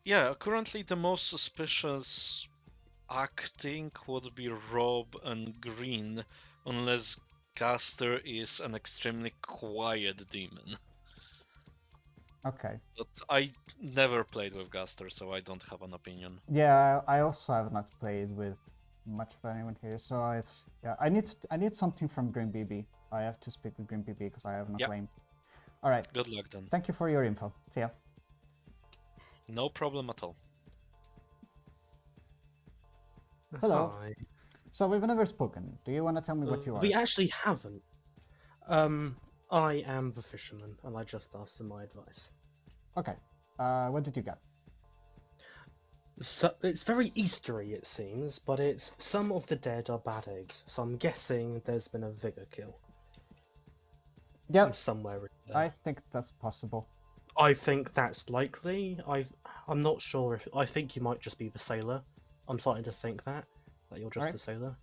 Yeah, currently the most suspicious acting would be Rob and Green, unless Gaster is an extremely quiet demon. Okay. But I never played with Gaster, so I don't have an opinion. Yeah, I also have not played with much of anyone here, so I need something from Green BB. I have to speak with Green BB because I have no claim. All right. Good luck then. Thank you for your info. See ya. No problem at all. Hello. Hi. So we've never spoken. Do you want to tell me what you are? We actually haven't. I am the fisherman, and I just asked for my advice. Okay. What did you get? So, it's very Eastery, it seems, but it's some of the dead are bad eggs, so I'm guessing there's been a vigor kill Yep, somewhere in there. I think that's possible. I think that's likely. I'm not sure if I think you might just be the sailor. I'm starting to think that you're just Alright. the sailor.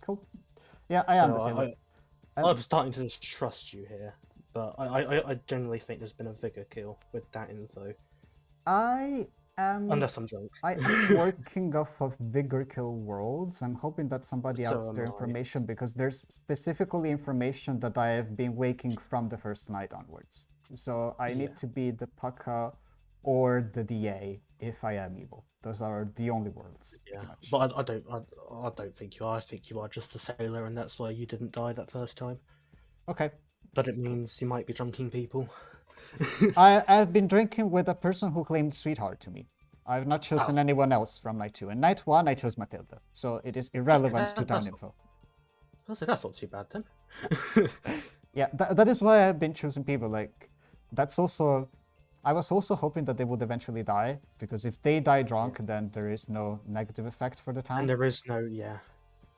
Cool. Yeah, I am So the sailor. I'm starting to just trust you here, but I generally think there's been a vigor kill with that info. I am. Unless I'm drunk. I am working off of Vigor Kill Worlds. I'm hoping that somebody So adds am their I. information because there's specifically information that I have been waking from the first night onwards. So I need Yeah. to be the Paka or the DA if I am evil. Those are the only worlds. Yeah, pretty much. but I don't think you are. I think you are just the sailor, and that's why you didn't die that first time. Okay. But it means you might be drunking people. I've been drinking with a person who claimed sweetheart to me. I've not chosen anyone else from night 2. And night 1, I chose Matilda. So it is irrelevant to town info. That's not too bad then. Yeah, that is why I've been choosing people. Like, that's also... I was also hoping that they would eventually die, because if they die drunk, then there is no negative effect for the town. And there is no, yeah.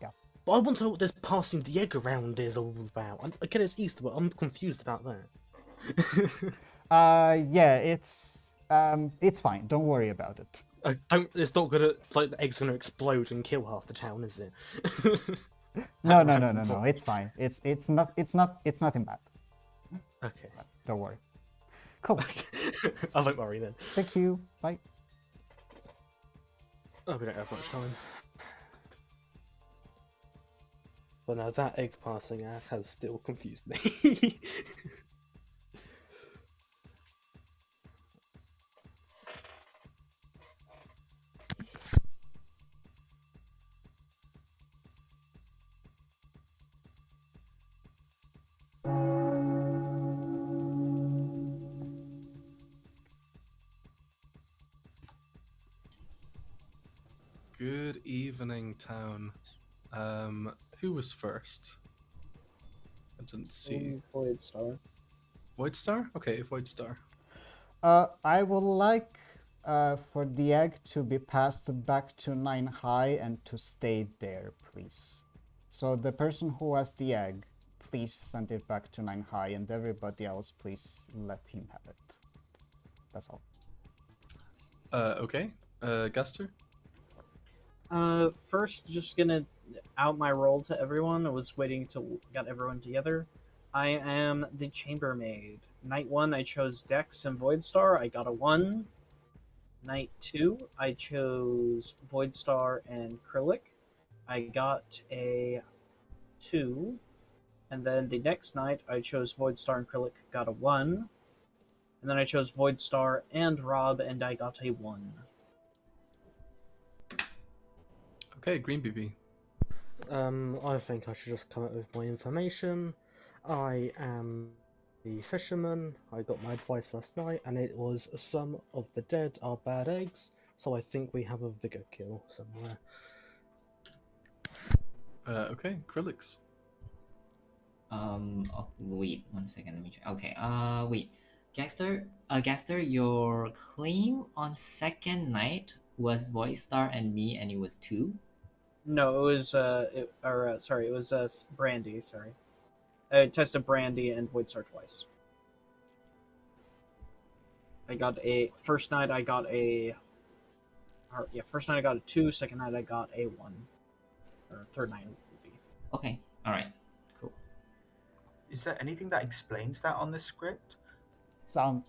Yeah. But I want to know what this passing the egg around is all about. I get it's Easter, but I'm confused about that. Yeah, it's fine. Don't worry about it. It's not gonna, like, the egg's gonna explode and kill half the town, is it? No. It's fine. It's nothing bad. Okay. Don't worry. Cool. I won't worry then. Thank you. Bye. Oh, we don't have much time. But no, that egg passing has still confused me. Good evening, town. Who was first? I didn't see. Voidstar. Voidstar? Okay, Voidstar. I would like for the egg to be passed back to 9 high and to stay there, please. So the person who has the egg, please send it back to 9 high, and everybody else, please let him have it. That's all. Okay. Guster? First, just gonna out my role to everyone. I was waiting to get everyone together. I am the chambermaid. Night 1, I chose Dex and Voidstar. I got a 1. Night 2, I chose Voidstar and Krillic. I got a 2. And then the next night, I chose Voidstar and Krillic, got a 1. And then I chose Voidstar and Rob, and I got a 1. Okay, Green BB. I think I should just come up with my information. I am the fisherman. I got my advice last night, and it was some of the dead are bad eggs, so I think we have a vigor kill somewhere. Okay, Krillix. Oh, wait 1 second. Let me check. Okay. Wait, Gaster, your claim on second night was Voidstar and me, and it was 2. No, it was sorry, it was Brandy. Sorry, I tested Brandy and Voidstar twice. I got a first night. I got a first night I got a 2. Second night I got a 1. Or third night would be. Okay. All right. Cool. Is there anything that explains that on this script? Sound.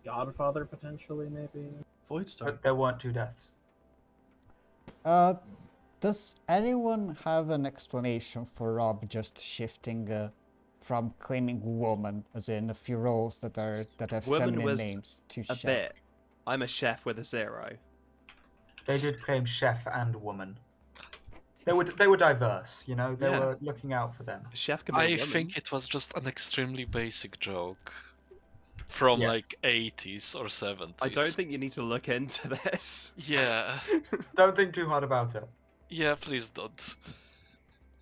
Godfather potentially maybe. Voidstar. But there weren't 2 deaths. Does anyone have an explanation for Rob just shifting from claiming woman, as in a few roles that have Woman feminine was names, to a chef? bit. I'm a chef with a 0. They did claim chef and woman. They were diverse, you know. They Yeah. were looking out for them. Chef can be a I woman. think it was just an extremely basic joke from Yes. like 80s or 70s. I don't think you need to look into this. Yeah. Don't think too hard about it. Yeah, please don't.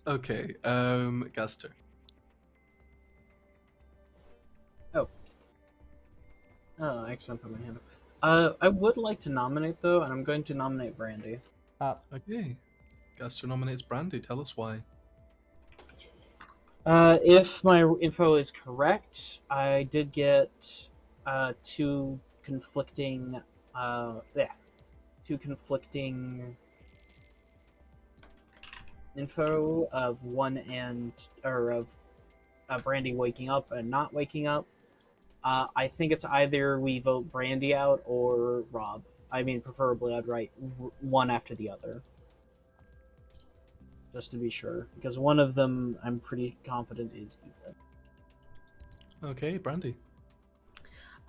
Okay, Gaster. Oh, excellent. Put my hand up. I would like to nominate though, and I'm going to nominate Brandy. Okay. Gaster nominates Brandy. Tell us why. If my info is correct, I did get two conflicting, two conflicting info of Brandy waking up and not waking up. I think it's either we vote Brandy out or Rob. I mean, preferably I'd write one after the other. Just to be sure. Because one of them, I'm pretty confident, is evil. Okay, Brandy.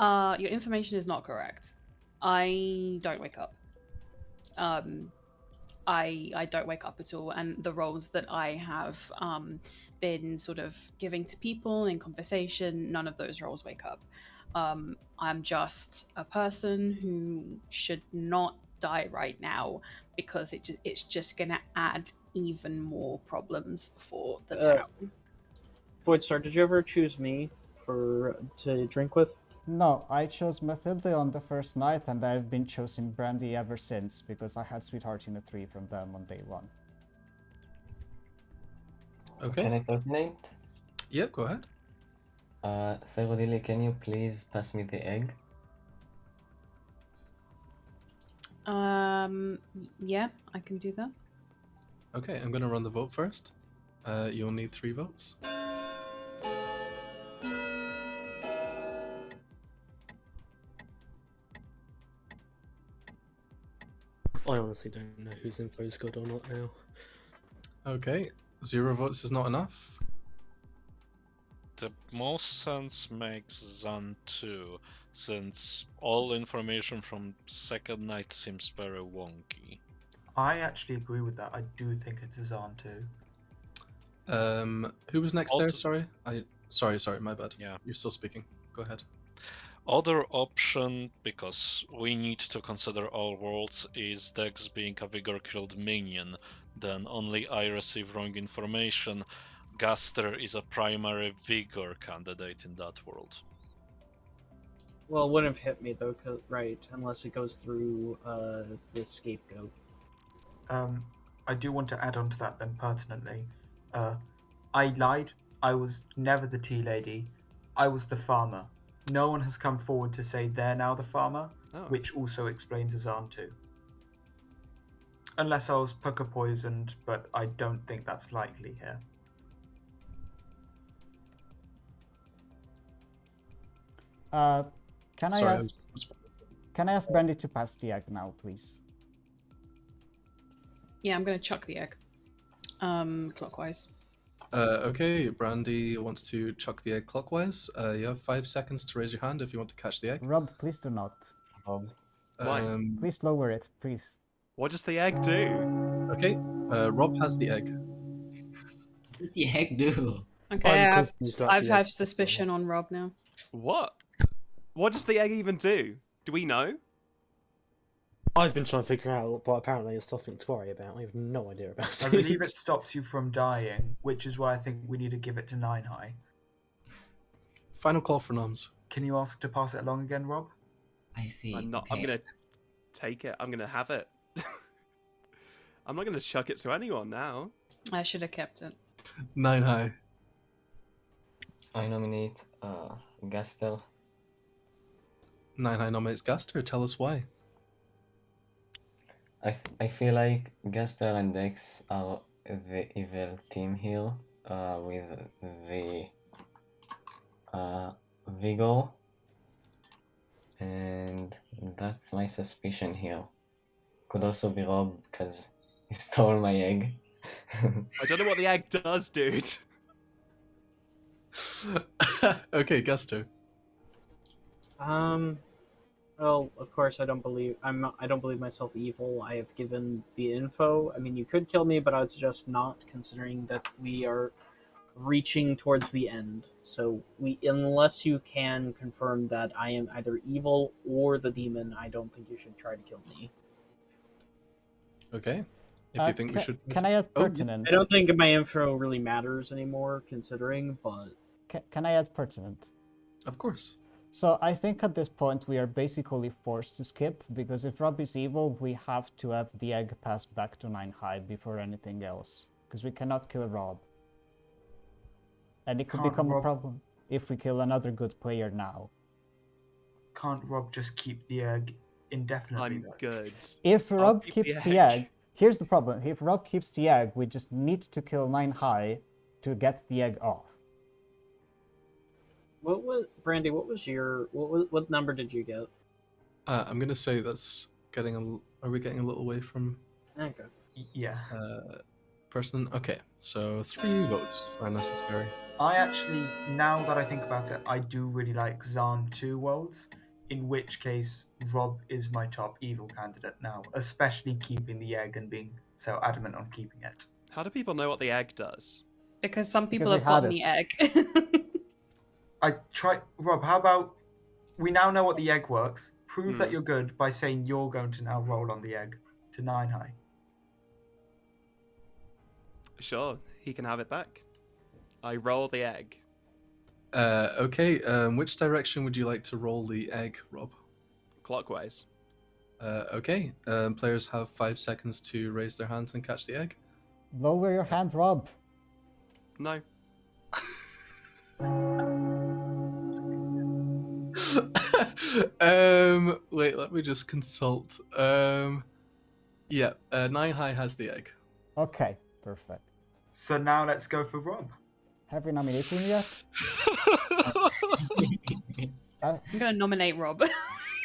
Your information is not correct. I don't wake up. I don't wake up at all, and the roles that I have been sort of giving to people in conversation, none of those roles wake up. I'm just a person who should not die right now because it's just gonna add even more problems for the town. Voidstar, did you ever choose me to drink with? No, I chose Mathilde on the first night, and I've been choosing Brandy ever since because I had Sweetheart in a 3 from them on day 1. Okay. Can I coordinate? Yep, go ahead. Cyrodili, can you please pass me the egg? Yeah, I can do that. Okay, I'm gonna run the vote first. You'll need 3 votes. I honestly don't know whose info is good or not now. Okay, 0 votes is not enough. The most sense makes Zan 2, since all information from second night seems very wonky. I actually agree with that. I do think it's a Zan too. Who was next there? Sorry, sorry, my bad. Yeah, you're still speaking. Go ahead. Other option, because we need to consider all worlds, is Dex being a Vigor killed minion. Then only I receive wrong information. Gaster is a primary Vigor candidate in that world. Well, it wouldn't have hit me though, right? Unless it goes through the scapegoat. I do want to add on to that then pertinently. I lied. I was never the tea lady. I was the farmer. No one has come forward to say they're now the farmer, which also explains Azan too. Unless I was pucker poisoned, but I don't think that's likely here. Can I ask Brandy to pass the egg now, please? Yeah, I'm gonna chuck the egg. Clockwise. Okay, Brandy wants to chuck the egg clockwise. You have 5 seconds to raise your hand if you want to catch the egg. Rob, please do not. Why? Please lower it, please. What does the egg do? Okay, Rob has the egg. What does the egg do? Okay, I have suspicion on Rob now. What? What does the egg even do? Do we know? I've been trying to figure out, but apparently it's nothing to worry about. I have no idea about it. I believe it stops you from dying, which is why I think we need to give it to 9 High. Final call for noms. Can you ask to pass it along again, Rob? I see. I'm not. Okay. I'm gonna take it. I'm gonna have it. I'm not gonna chuck it to anyone now. I should have kept it. 9 High. I nominate Gaster. 9 High nominates Gaster. Tell us why. I feel like Gaster and Dex are the evil team here, with the Vigor, and that's my suspicion here. Could also be Rob because he stole my egg. I don't know what the egg does, dude. Okay, Gaster. Well, of course, I don't believe myself evil. I have given the info. I mean, you could kill me, but I would suggest not, considering that we are reaching towards the end. So unless you can confirm that I am either evil or the demon, I don't think you should try to kill me. Okay. If you think we should... Can I add pertinent? I don't think my info really matters anymore, considering, but... Can I add pertinent? Of course. So I think at this point we are basically forced to skip, because if Rob is evil, we have to have the egg pass back to 9 high before anything else, because we cannot kill Rob. And it could Can't become a Rob- problem if we kill another good player now. Can't Rob just keep the egg indefinitely? I'm though? good. If I'll Rob keep keeps the egg, here's the problem. If Rob keeps the egg, we just need to kill 9 high to get the egg off. What was Brandy? What was your what number did you get? I'm gonna say that's getting a. Are we getting a little away from? Okay. Yeah. Person. Okay, so 3 votes are necessary. I actually, now that I think about it, I do really like Zan 2 worlds, in which case Rob is my top evil candidate now, especially keeping the egg and being so adamant on keeping it. How do people know what the egg does? Because some people Because have we had gotten the egg. Rob, how about we now know what the egg works, prove that Hmm. you're good by saying you're going to now roll on the egg to 9 high. Sure, he can have it back. I roll the egg. Okay. Which direction would you like to roll the egg, Rob? Clockwise. Okay. Players have 5 seconds to raise their hands and catch the egg. Lower your hand, Rob. No. Wait, let me just consult. Yeah, 9 high has the egg. Okay, perfect. So now let's go for Rob. Have we nominated him yet? I'm gonna nominate Rob.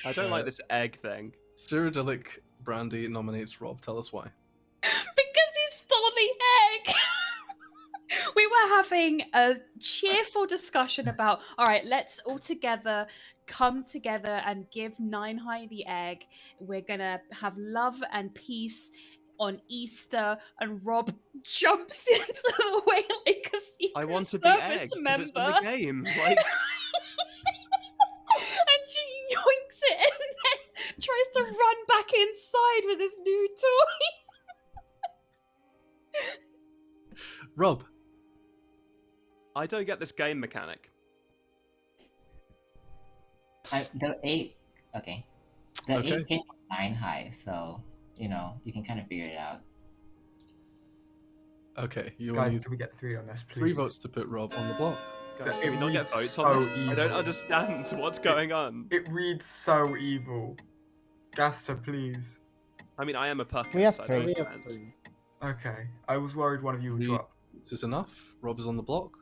I don't like this egg thing. Cyrodiilic Brandy nominates Rob. Tell us why. Because he stole the egg. We were having a cheerful discussion about, all right, let's all together come together and give 9 high the egg. We're gonna have love and peace on Easter, and Rob jumps into the way like a Secret I wanted the egg Service because member. it's in the game. Like, And she yoinks it and then tries to run back inside with his new toy. Rob. I don't get this game mechanic. The 8. Okay. The Okay. 8 came from 9 high, so, you can kind of figure it out. Okay, you Guys, need can we get 3 on this, please? 3 votes to put Rob on the block. Guys, It can we not get reads votes so on this? I don't evil. understand what's going on. It reads so evil. Gaster, please. I mean, I am a pucker, We have so I 3. don't We have understand. 3. Okay. I was worried one of you would Three. drop. This is enough. Rob is on the block.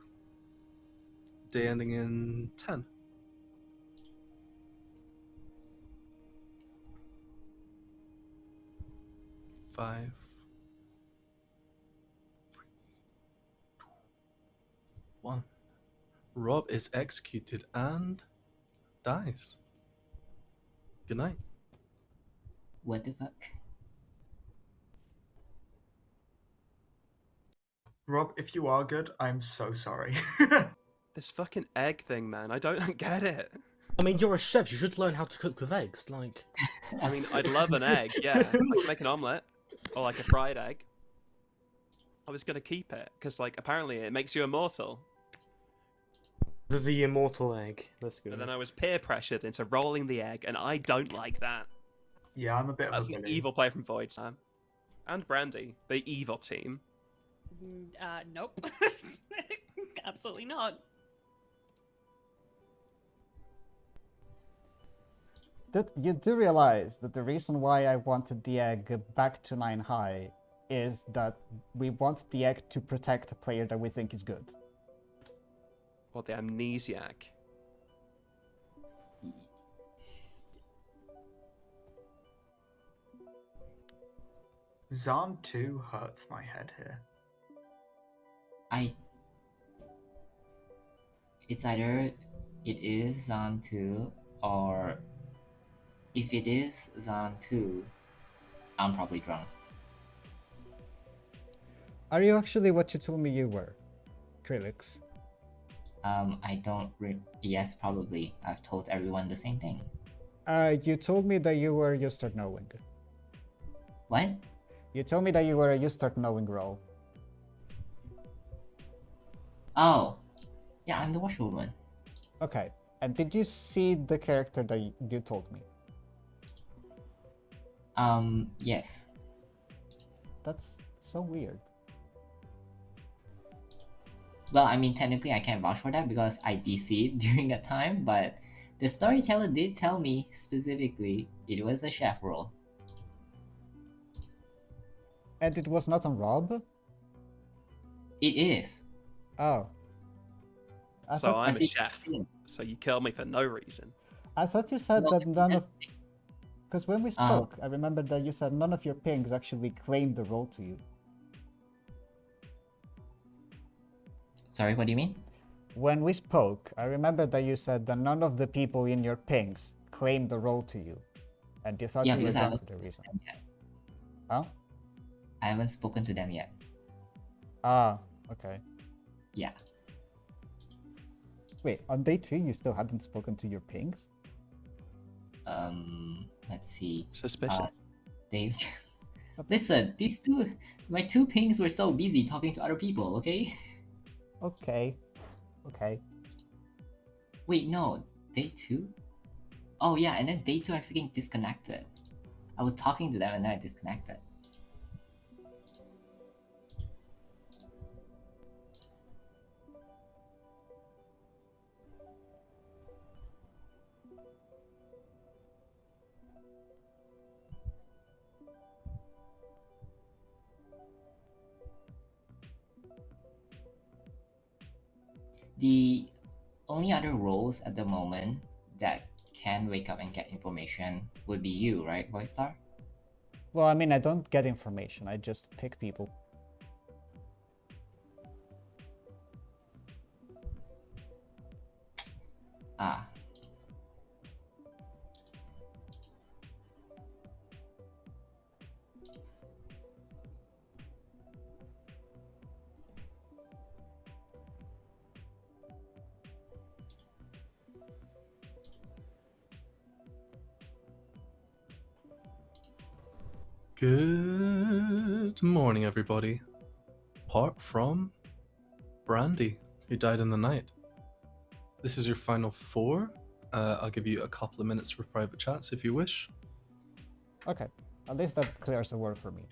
Day ending in 10. Five. 1. Rob is executed and dies. Good night. What the fuck? Rob, if you are good, I'm so sorry. This fucking egg thing, man. I don't get it. I mean, you're a chef. You should learn how to cook with eggs. Like, I mean, I'd love an egg, yeah. I could make an omelette. Or like a fried egg. I was gonna keep it, because like apparently it makes you immortal. the immortal egg. Let's go. And then I was peer pressured into rolling the egg, and I don't like that. Yeah, I'm a bit That's of a an villain. evil play from Void Sam. And Brandy, the evil team. Nope. Absolutely not. That you do realize that the reason why I wanted the egg back to 9 high is that we want the egg to protect a player that we think is good. Or the amnesiac. Zan 2 hurts my head here. It's either it is Zan 2, or if it is Zan 2, I'm probably drunk. Are you actually what you told me you were, Krillix? I don't. Yes, probably. I've told everyone the same thing. You told me that you were You Start Knowing. What? You told me that you were a You Start Knowing role. Oh, yeah, I'm the Watchwood one. Okay, And did you see the character that you told me? Yes. That's so weird. Well, I mean, technically I can't vouch for that because I DC'd during that time, but the storyteller did tell me specifically it was a chef role. And it was not on Rob? It is. Oh. So I'm a see- chef. So you kill me for no reason. I thought you said No, that none it's- of... Because when we spoke, I remember that you said none of your pings actually claimed the role to you. Sorry, what do you mean? When we spoke, I remember that you said that none of the people in your pings claimed the role to you. And you thought Yeah, you were because I drunk haven't for the reason. spoken to them yet. Huh? I haven't spoken to them yet. Ah, okay. Yeah. Wait, on day 2 you still hadn't spoken to your pings? Let's see. Suspicious. They listen, my two pings were so busy talking to other people, okay? Okay. Okay. Wait, no, day 2? Oh yeah, and then day 2 I freaking disconnected. I was talking to them and then I disconnected. The only other roles at the moment that can wake up and get information would be you, right, Voice Star? Well, I mean, I don't get information. I just pick people. Ah. Good morning, everybody. Apart from Brandy, who died in the night. This is your final 4. I'll give you a couple of minutes for private chats if you wish. Okay. At least that clears the word for me.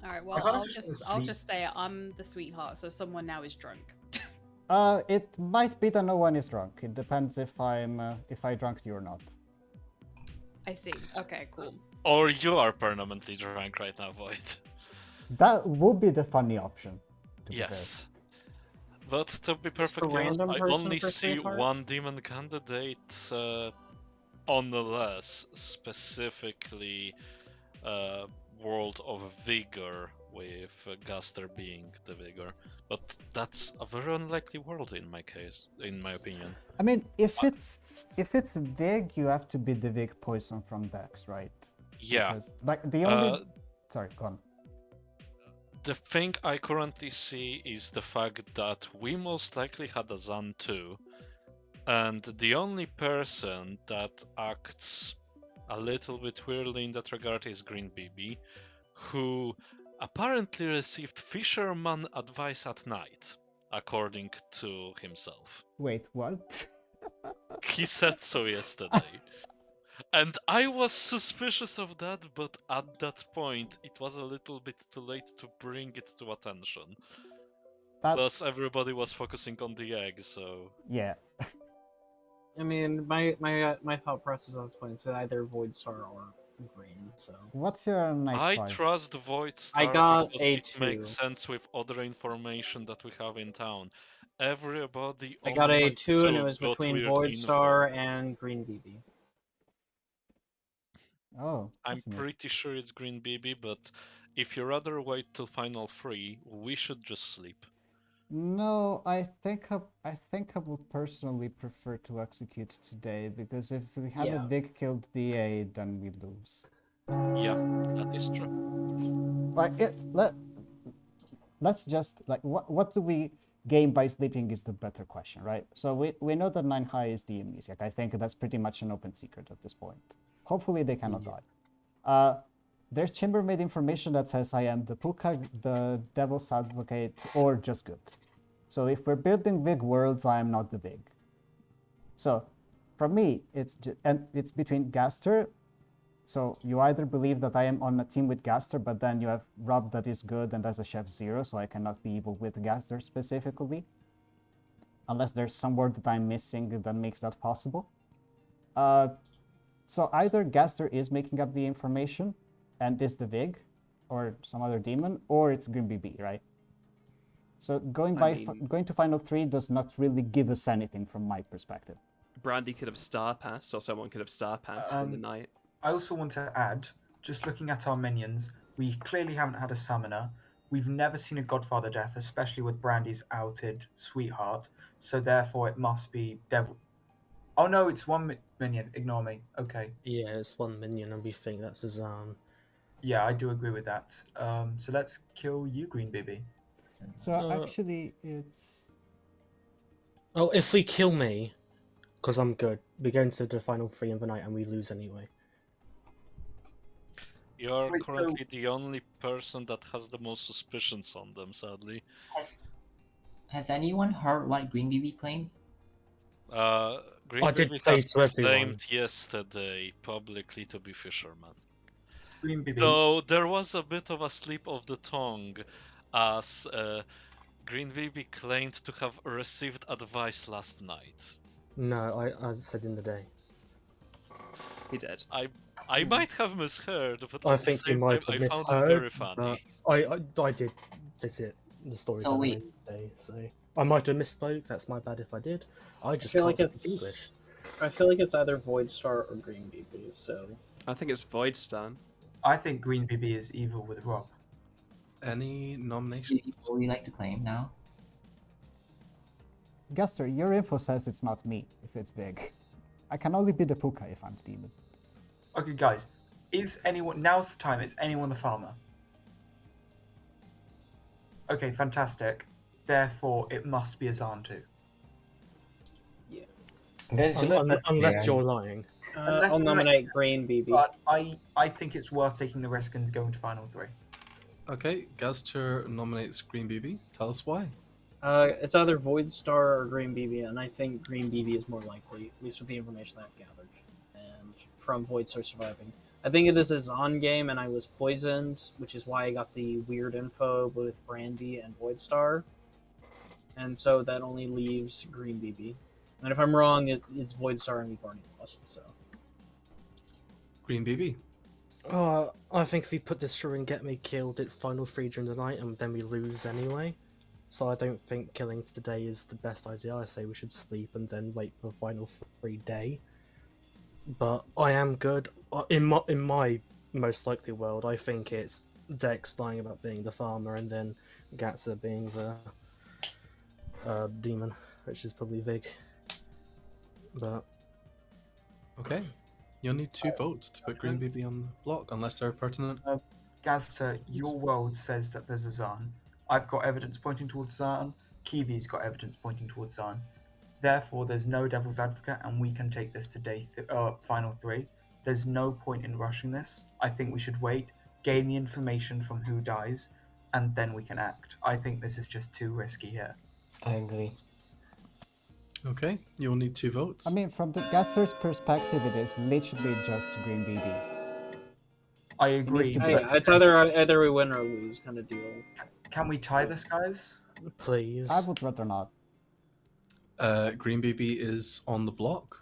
All right. Well, I'll just say I'm the sweetheart, so someone now is drunk. It might be that no one is drunk. It depends if I drunked you or not. I see. Okay, cool. Or you are permanently drunk right now, Void. That would be the funny option. Yes. But to be perfectly honest, random I person only for see sweetheart? one demon candidate, unless specifically World of Vigor, with Gaster being the Vigor. But that's a very unlikely world in my case, in my opinion. I mean, if it's Vig, you have to be the Vig poison from Dex, right? Yeah. Because, like the only. Sorry, go on. The thing I currently see is the fact that we most likely had a Zan too, and the only person that acts a little bit weirdly in that regard is Green BB, who apparently received fisherman advice at night, according to himself. Wait, what? He said so yesterday. And I was suspicious of that, but at that point, it was a little bit too late to bring it to attention. Plus, everybody was focusing on the egg, so... Yeah. I mean, my thought process on this point is either Void Star or Green. So What's your night I five? trust Void Star I got because a it 2. makes sense with other information that we have in town. Everybody I on got a night 2, and it was got between weird Void info. Star and Green BB. Oh, I'm that's neat. pretty sure it's Green BB, but if you rather wait till final 3, we should just sleep. No, I think I would personally prefer to execute today, because if we have a Yeah. big killed DA, then we lose. Yeah, that is true. Like let's just like what do we gain by sleeping is the better question, right? So we know that 9 high is the amnesiac. I think that's pretty much an open secret at this point. Hopefully they cannot die. there's chambermaid information that says I am the Puka, the Devil's Advocate, or just good. So if we're building big worlds, I am not the big. So, for me, and it's between Gaster. So you either believe that I am on a team with Gaster, but then you have Rob that is good and has a Chef 0, so I cannot be evil with Gaster specifically. Unless there's some word that I'm missing that makes that possible. So either Gaster is making up the information and is the Vig, or some other demon, or it's Grim BB, right? So going to Final 3 does not really give us anything from my perspective. Brandy could have star passed, or someone could have star passed in the night. I also want to add, just looking at our minions, we clearly haven't had a summoner. We've never seen a Godfather death, especially with Brandy's outed Sweetheart. So therefore, it must be Devil. Oh no, it's one minion. Ignore me. Okay. Yeah, it's one minion, and we think that's Azan. Yeah, I do agree with that. So let's kill you, Green BB. So actually, it's. Oh, if we kill me, because I'm good, we go into the final 3 of the night and we lose anyway. You're currently the only person that has the most suspicions on them, sadly. Has anyone heard what Green BB claimed? Green I did BB say has to everyone. claimed yesterday publicly to be fisherman. Green BB. Though there was a bit of a slip of the tongue, as Green BB claimed to have received advice last night. No, I said in the day. He did. I might have misheard, but I at the think you same might time, have I found it very misheard. funny. I did visit the stories So wait. today, so I might have misspoke. That's my bad if I did. I just feel can't like speak English. I feel like it's either Voidstar or Green BB. So I think it's Voidstar. I think Green BB is evil with Rob. Any nominations? What would you like to claim now? Gaster, your info says it's not me if it's big. I can only be the Puka if I'm the demon. Okay, guys. Is anyone... Now's the time. Is anyone the farmer? Okay, fantastic. Therefore, it must be Azan too. Guys, you look Unless you're lying. I'll nominate Green BB. But I think it's worth taking the risk and going to Final 3. Okay, Gaster nominates Green BB. Tell us why. It's either Voidstar or Green BB, and I think Green BB is more likely, at least with the information I've gathered, and from Voidstar surviving. I think it is his on game, and I was poisoned, which is why I got the weird info with Brandy and Voidstar, and so that only leaves Green BB. And if I'm wrong, it's Voidstar, and we've already lost. So Green BB. I think if we put this through and get me killed, it's final 3 during the night, and then we lose anyway. So I don't think killing today is the best idea. I say we should sleep and then wait for the final 3 day. But I am good. In my most likely world, I think it's Dex lying about being the farmer and then Gatsa being the demon, which is probably Vig. But Okay. You'll need 2 votes to put Green BB on the block, unless they're pertinent. Gazza, your world says that there's Azan. I've got evidence pointing towards Zan. Kiwi's got evidence pointing towards Zan. Therefore, there's no Devil's Advocate, and we can take this to Final 3. There's no point in rushing this. I think we should wait, gain the information from who dies, and then we can act. I think this is just too risky here. I agree. Okay, you'll need 2 votes. I mean, from the Gaster's perspective, it is literally just Green BB. I agree. It's either we win or lose kind of deal. Can we tie this, guys? Please. I would rather not. Green BB is on the block.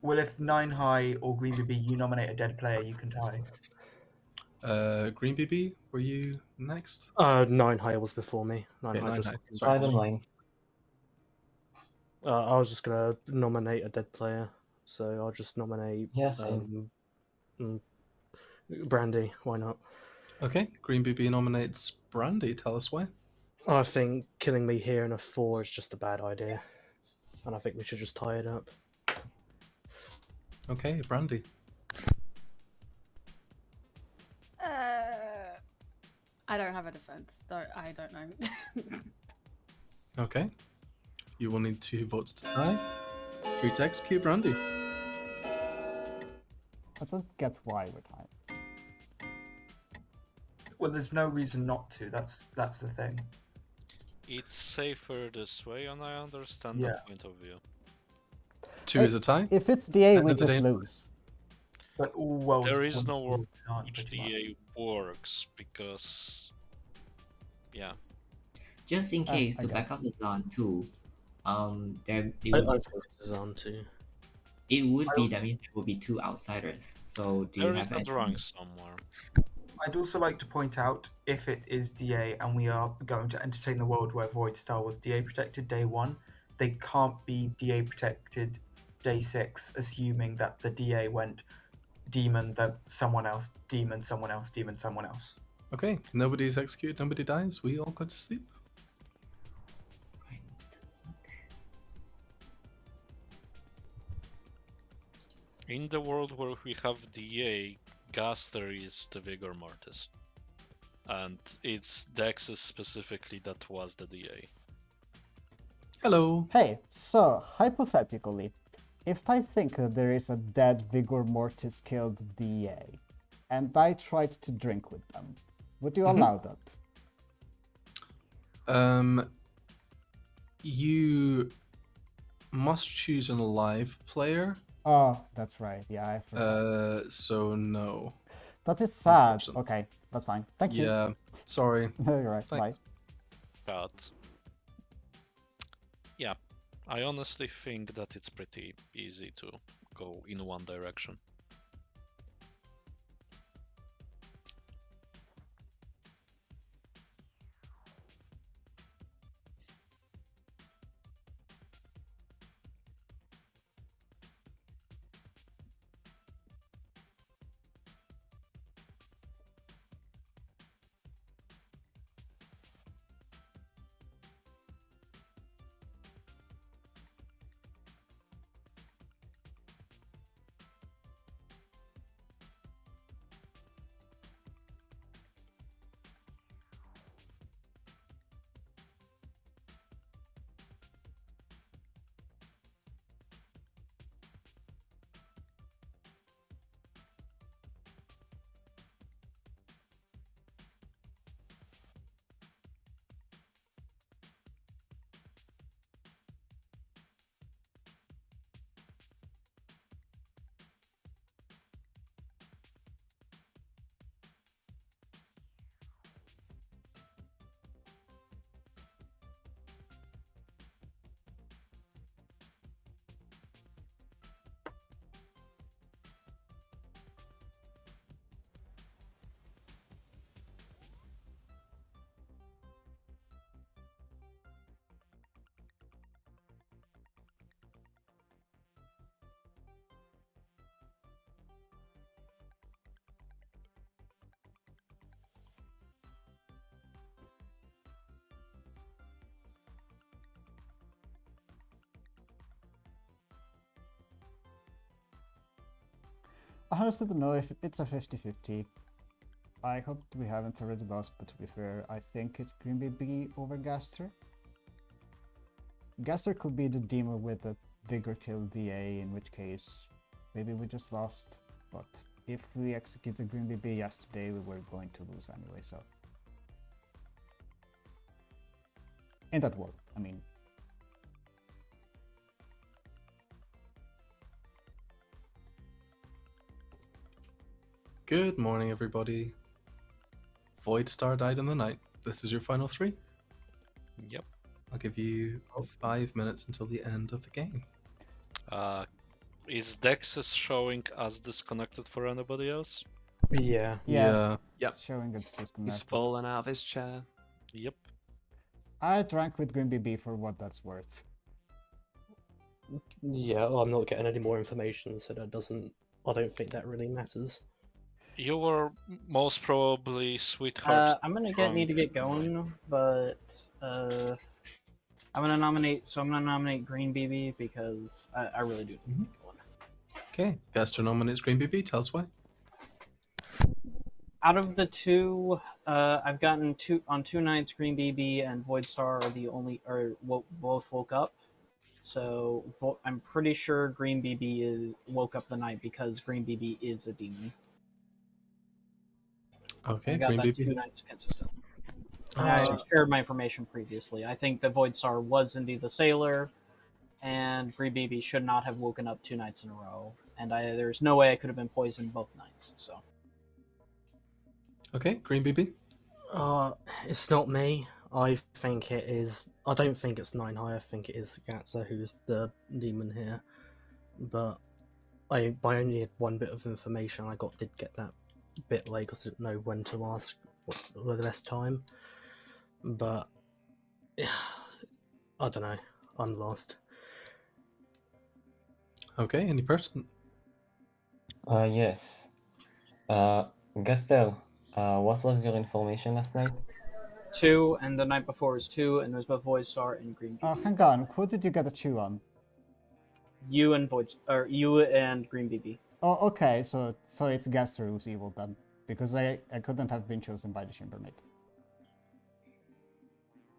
Well, if 9 High or Green BB, you nominate a dead player, you can tie. Green BB, were you next? 9 High was before me. 9 Okay, High 9 just. High. I don't mind. I was just gonna nominate a dead player, so I'll just nominate Brandy. Why not? Okay, Green BB nominates Brandy. Tell us why. I think killing me here in a 4 is just a bad idea, and I think we should just tie it up. Okay, Brandy. I don't have a defense. I don't know. Okay. You will need 2 votes to tie. 3 to execute Brandy. I don't get why we're tied. Well, there's no reason not to. That's the thing. It's safer this way, and I understand Yeah. that point of view. 2 is a tie. If it's DA, End we of the just day. lose. But all worlds. There is no world world aren't which pretty much. DA works because, yeah. Just in case, I to back guess. up the zone too, there it I would, think this is on too. it would be, that means there will be 2 outsiders. So do you There is have a any? drunk somewhere. I'd also like to point out, if it is DA and we are going to entertain the world where Void Star was DA protected day 1, they can't be DA protected day 6, assuming that the DA went demon, then someone else, demon, someone else, demon, someone else. Okay, nobody's executed, nobody dies. We all go to sleep. In the world where we have DA, Gaster is the Vigor Mortis. And it's Dexys specifically that was the DA. Hello. Hey, so hypothetically, if I think that there is a dead Vigor Mortis killed DA, and I tried to drink with them, would you allow that? You must choose an alive player. Oh, that's right. Yeah, I forgot. So no. That is sad. Unfortunately. Okay, that's fine. Thank you. Yeah, sorry. You're right. Thanks. Bye. But yeah, I honestly think that it's pretty easy to go in one direction. I honestly don't know if it's a 50-50. I hope we haven't already lost, but to be fair, I think it's Green BB over Gaster. Gaster could be the demon with the Vigor kill DA, in which case maybe we just lost. But if we executed Green BB yesterday, we were going to lose anyway, so. In that world, I mean. Good morning, everybody. Void Star died in the night. This is your final 3. Yep. I'll give you 5 minutes until the end of the game. Is Dexys showing as disconnected for anybody else? Yeah. Yeah. Yep. It's showing it's disconnected. He's fallen out of his chair. Yep. I drank with Green BB for what that's worth. Yeah, well, I'm not getting any more information, so that doesn't. I don't think that really matters. You were most probably Sweetheart. I'm gonna drunk. need to get going, but I'm gonna nominate. So I'm gonna nominate Green BB because I really do need to get going. Okay, Gaster nominates Green BB. Tell us why. Out of the two, I've gotten on 2 nights. Green BB and Void Star are the only, both woke up. So I'm pretty sure Green BB woke up the night because Green BB is a demon. Okay, I got Green that BB. 2 nights consistently. And I shared my information previously. I think the Void Star was indeed the sailor, and Green BB should not have woken up 2 nights in a row. And there's no way I could have been poisoned both nights. So. Okay, Green BB. It's not me. I think it is. I don't think it's Nine High. I think it is Gatsa who's the demon here. But I only had one bit of information. Did get that bit late because I didn't know when to ask with less time. But I don't know. I'm lost. Okay, any person? Yes. Gastel, what was your information last night? 2, and the night before was 2, and it was both Void Star and Green BB. Hang on, who did you get a 2 on? You and Green BB. Oh, okay, so it's Gaster who's evil then, because I couldn't have been chosen by the chambermaid.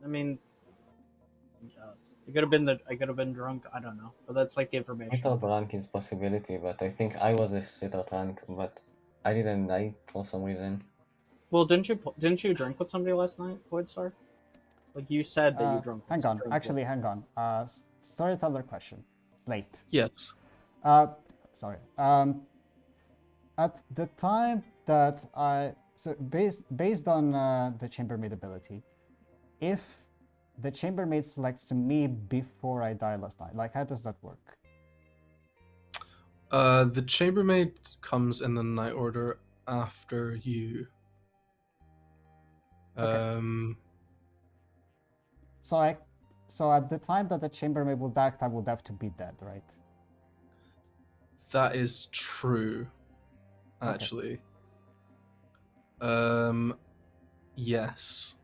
I mean, I could have been drunk. I don't know, but that's like the information. I thought rank is possibility, but I think I was a straight out rank, but I didn't die for some reason. Well, didn't you drink with somebody last night, Void Star? Like you said that you drunk. Hang on, actually, hang on. Storyteller question. Slate. Yes. Sorry. At the time that based on the chambermaid ability, if the chambermaid selects me before I die last night, like how does that work? The chambermaid comes in the night order after you. Okay. So at the time that the chambermaid would act, I would have to be dead, right? That is true, actually. Okay. Yes.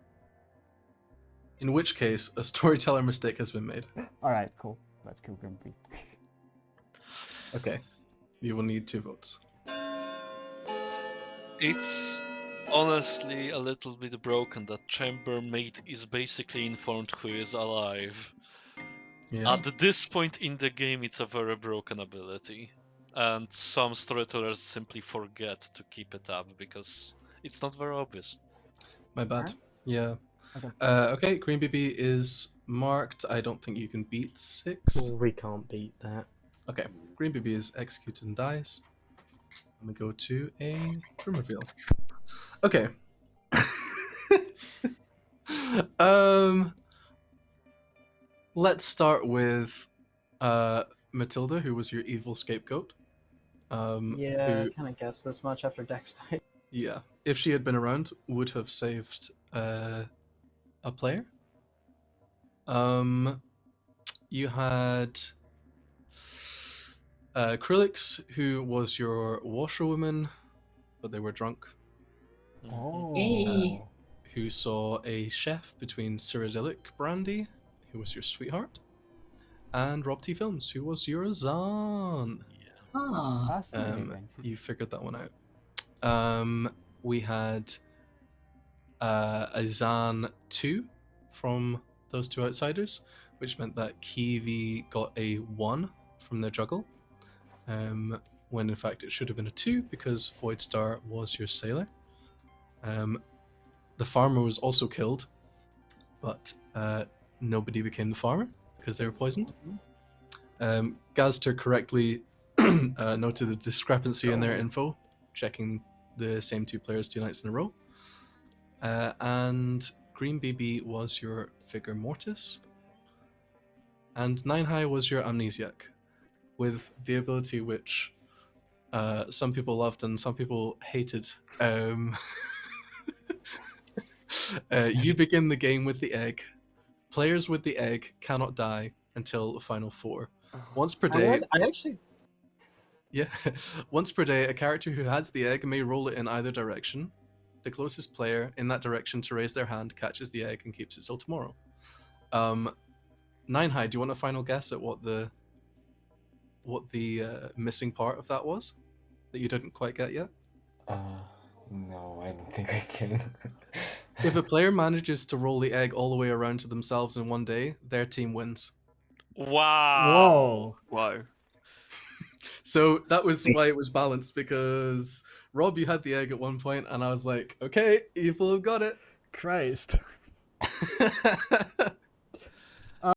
In which case, a storyteller mistake has been made. All right, cool. Let's kill Grumpy. Okay. You will need 2 votes. It's honestly a little bit broken that chambermaid is basically informed who is alive. Yeah. At this point in the game, it's a very broken ability. And some storytellers simply forget to keep it up because it's not very obvious. My bad. Right. Yeah. Okay, Green BB is marked. I don't think you can beat 6. We can't beat that. Okay, Green BB is executed and dies. Let me go to a room reveal. Okay. Let's start with Matilda, who was your evil scapegoat. Yeah, I kind of guessed this much after Dex died. Yeah, if she had been around, would have saved a player. You had Krillix, who was your washerwoman, but they were drunk. Oh. Who saw a chef between Cyrodiilic Brandy, who was your sweetheart, and Rob T. Films, who was your Zahn. Fascinating. You figured that one out. We had a Zahn 2 from those 2 outsiders, which meant that Kiwi got a 1 from their juggle, when in fact it should have been a 2 because Void Star was your sailor. The farmer was also killed, but nobody became the farmer because they were poisoned. Gazter correctly noted the discrepancy in their info, checking the same 2 players 2 nights in a row. And Green BB was your Vigor Mortis. And 9 High was your Amnesiac, with the ability which some people loved and some people hated. You begin the game with the egg. Players with the egg cannot die until the final 4. Once per day. I actually. Yeah. Once per day, a character who has the egg may roll it in either direction. The closest player in that direction to raise their hand catches the egg and keeps it till tomorrow. 9 High, do you want a final guess at what the missing part of that was that you didn't quite get yet? No, I don't think I can. If a player manages to roll the egg all the way around to themselves in one day, their team wins. Wow. Whoa. So that was why it was balanced, because Rob, you had the egg at one point, and I was like, okay, evil have got it. Christ.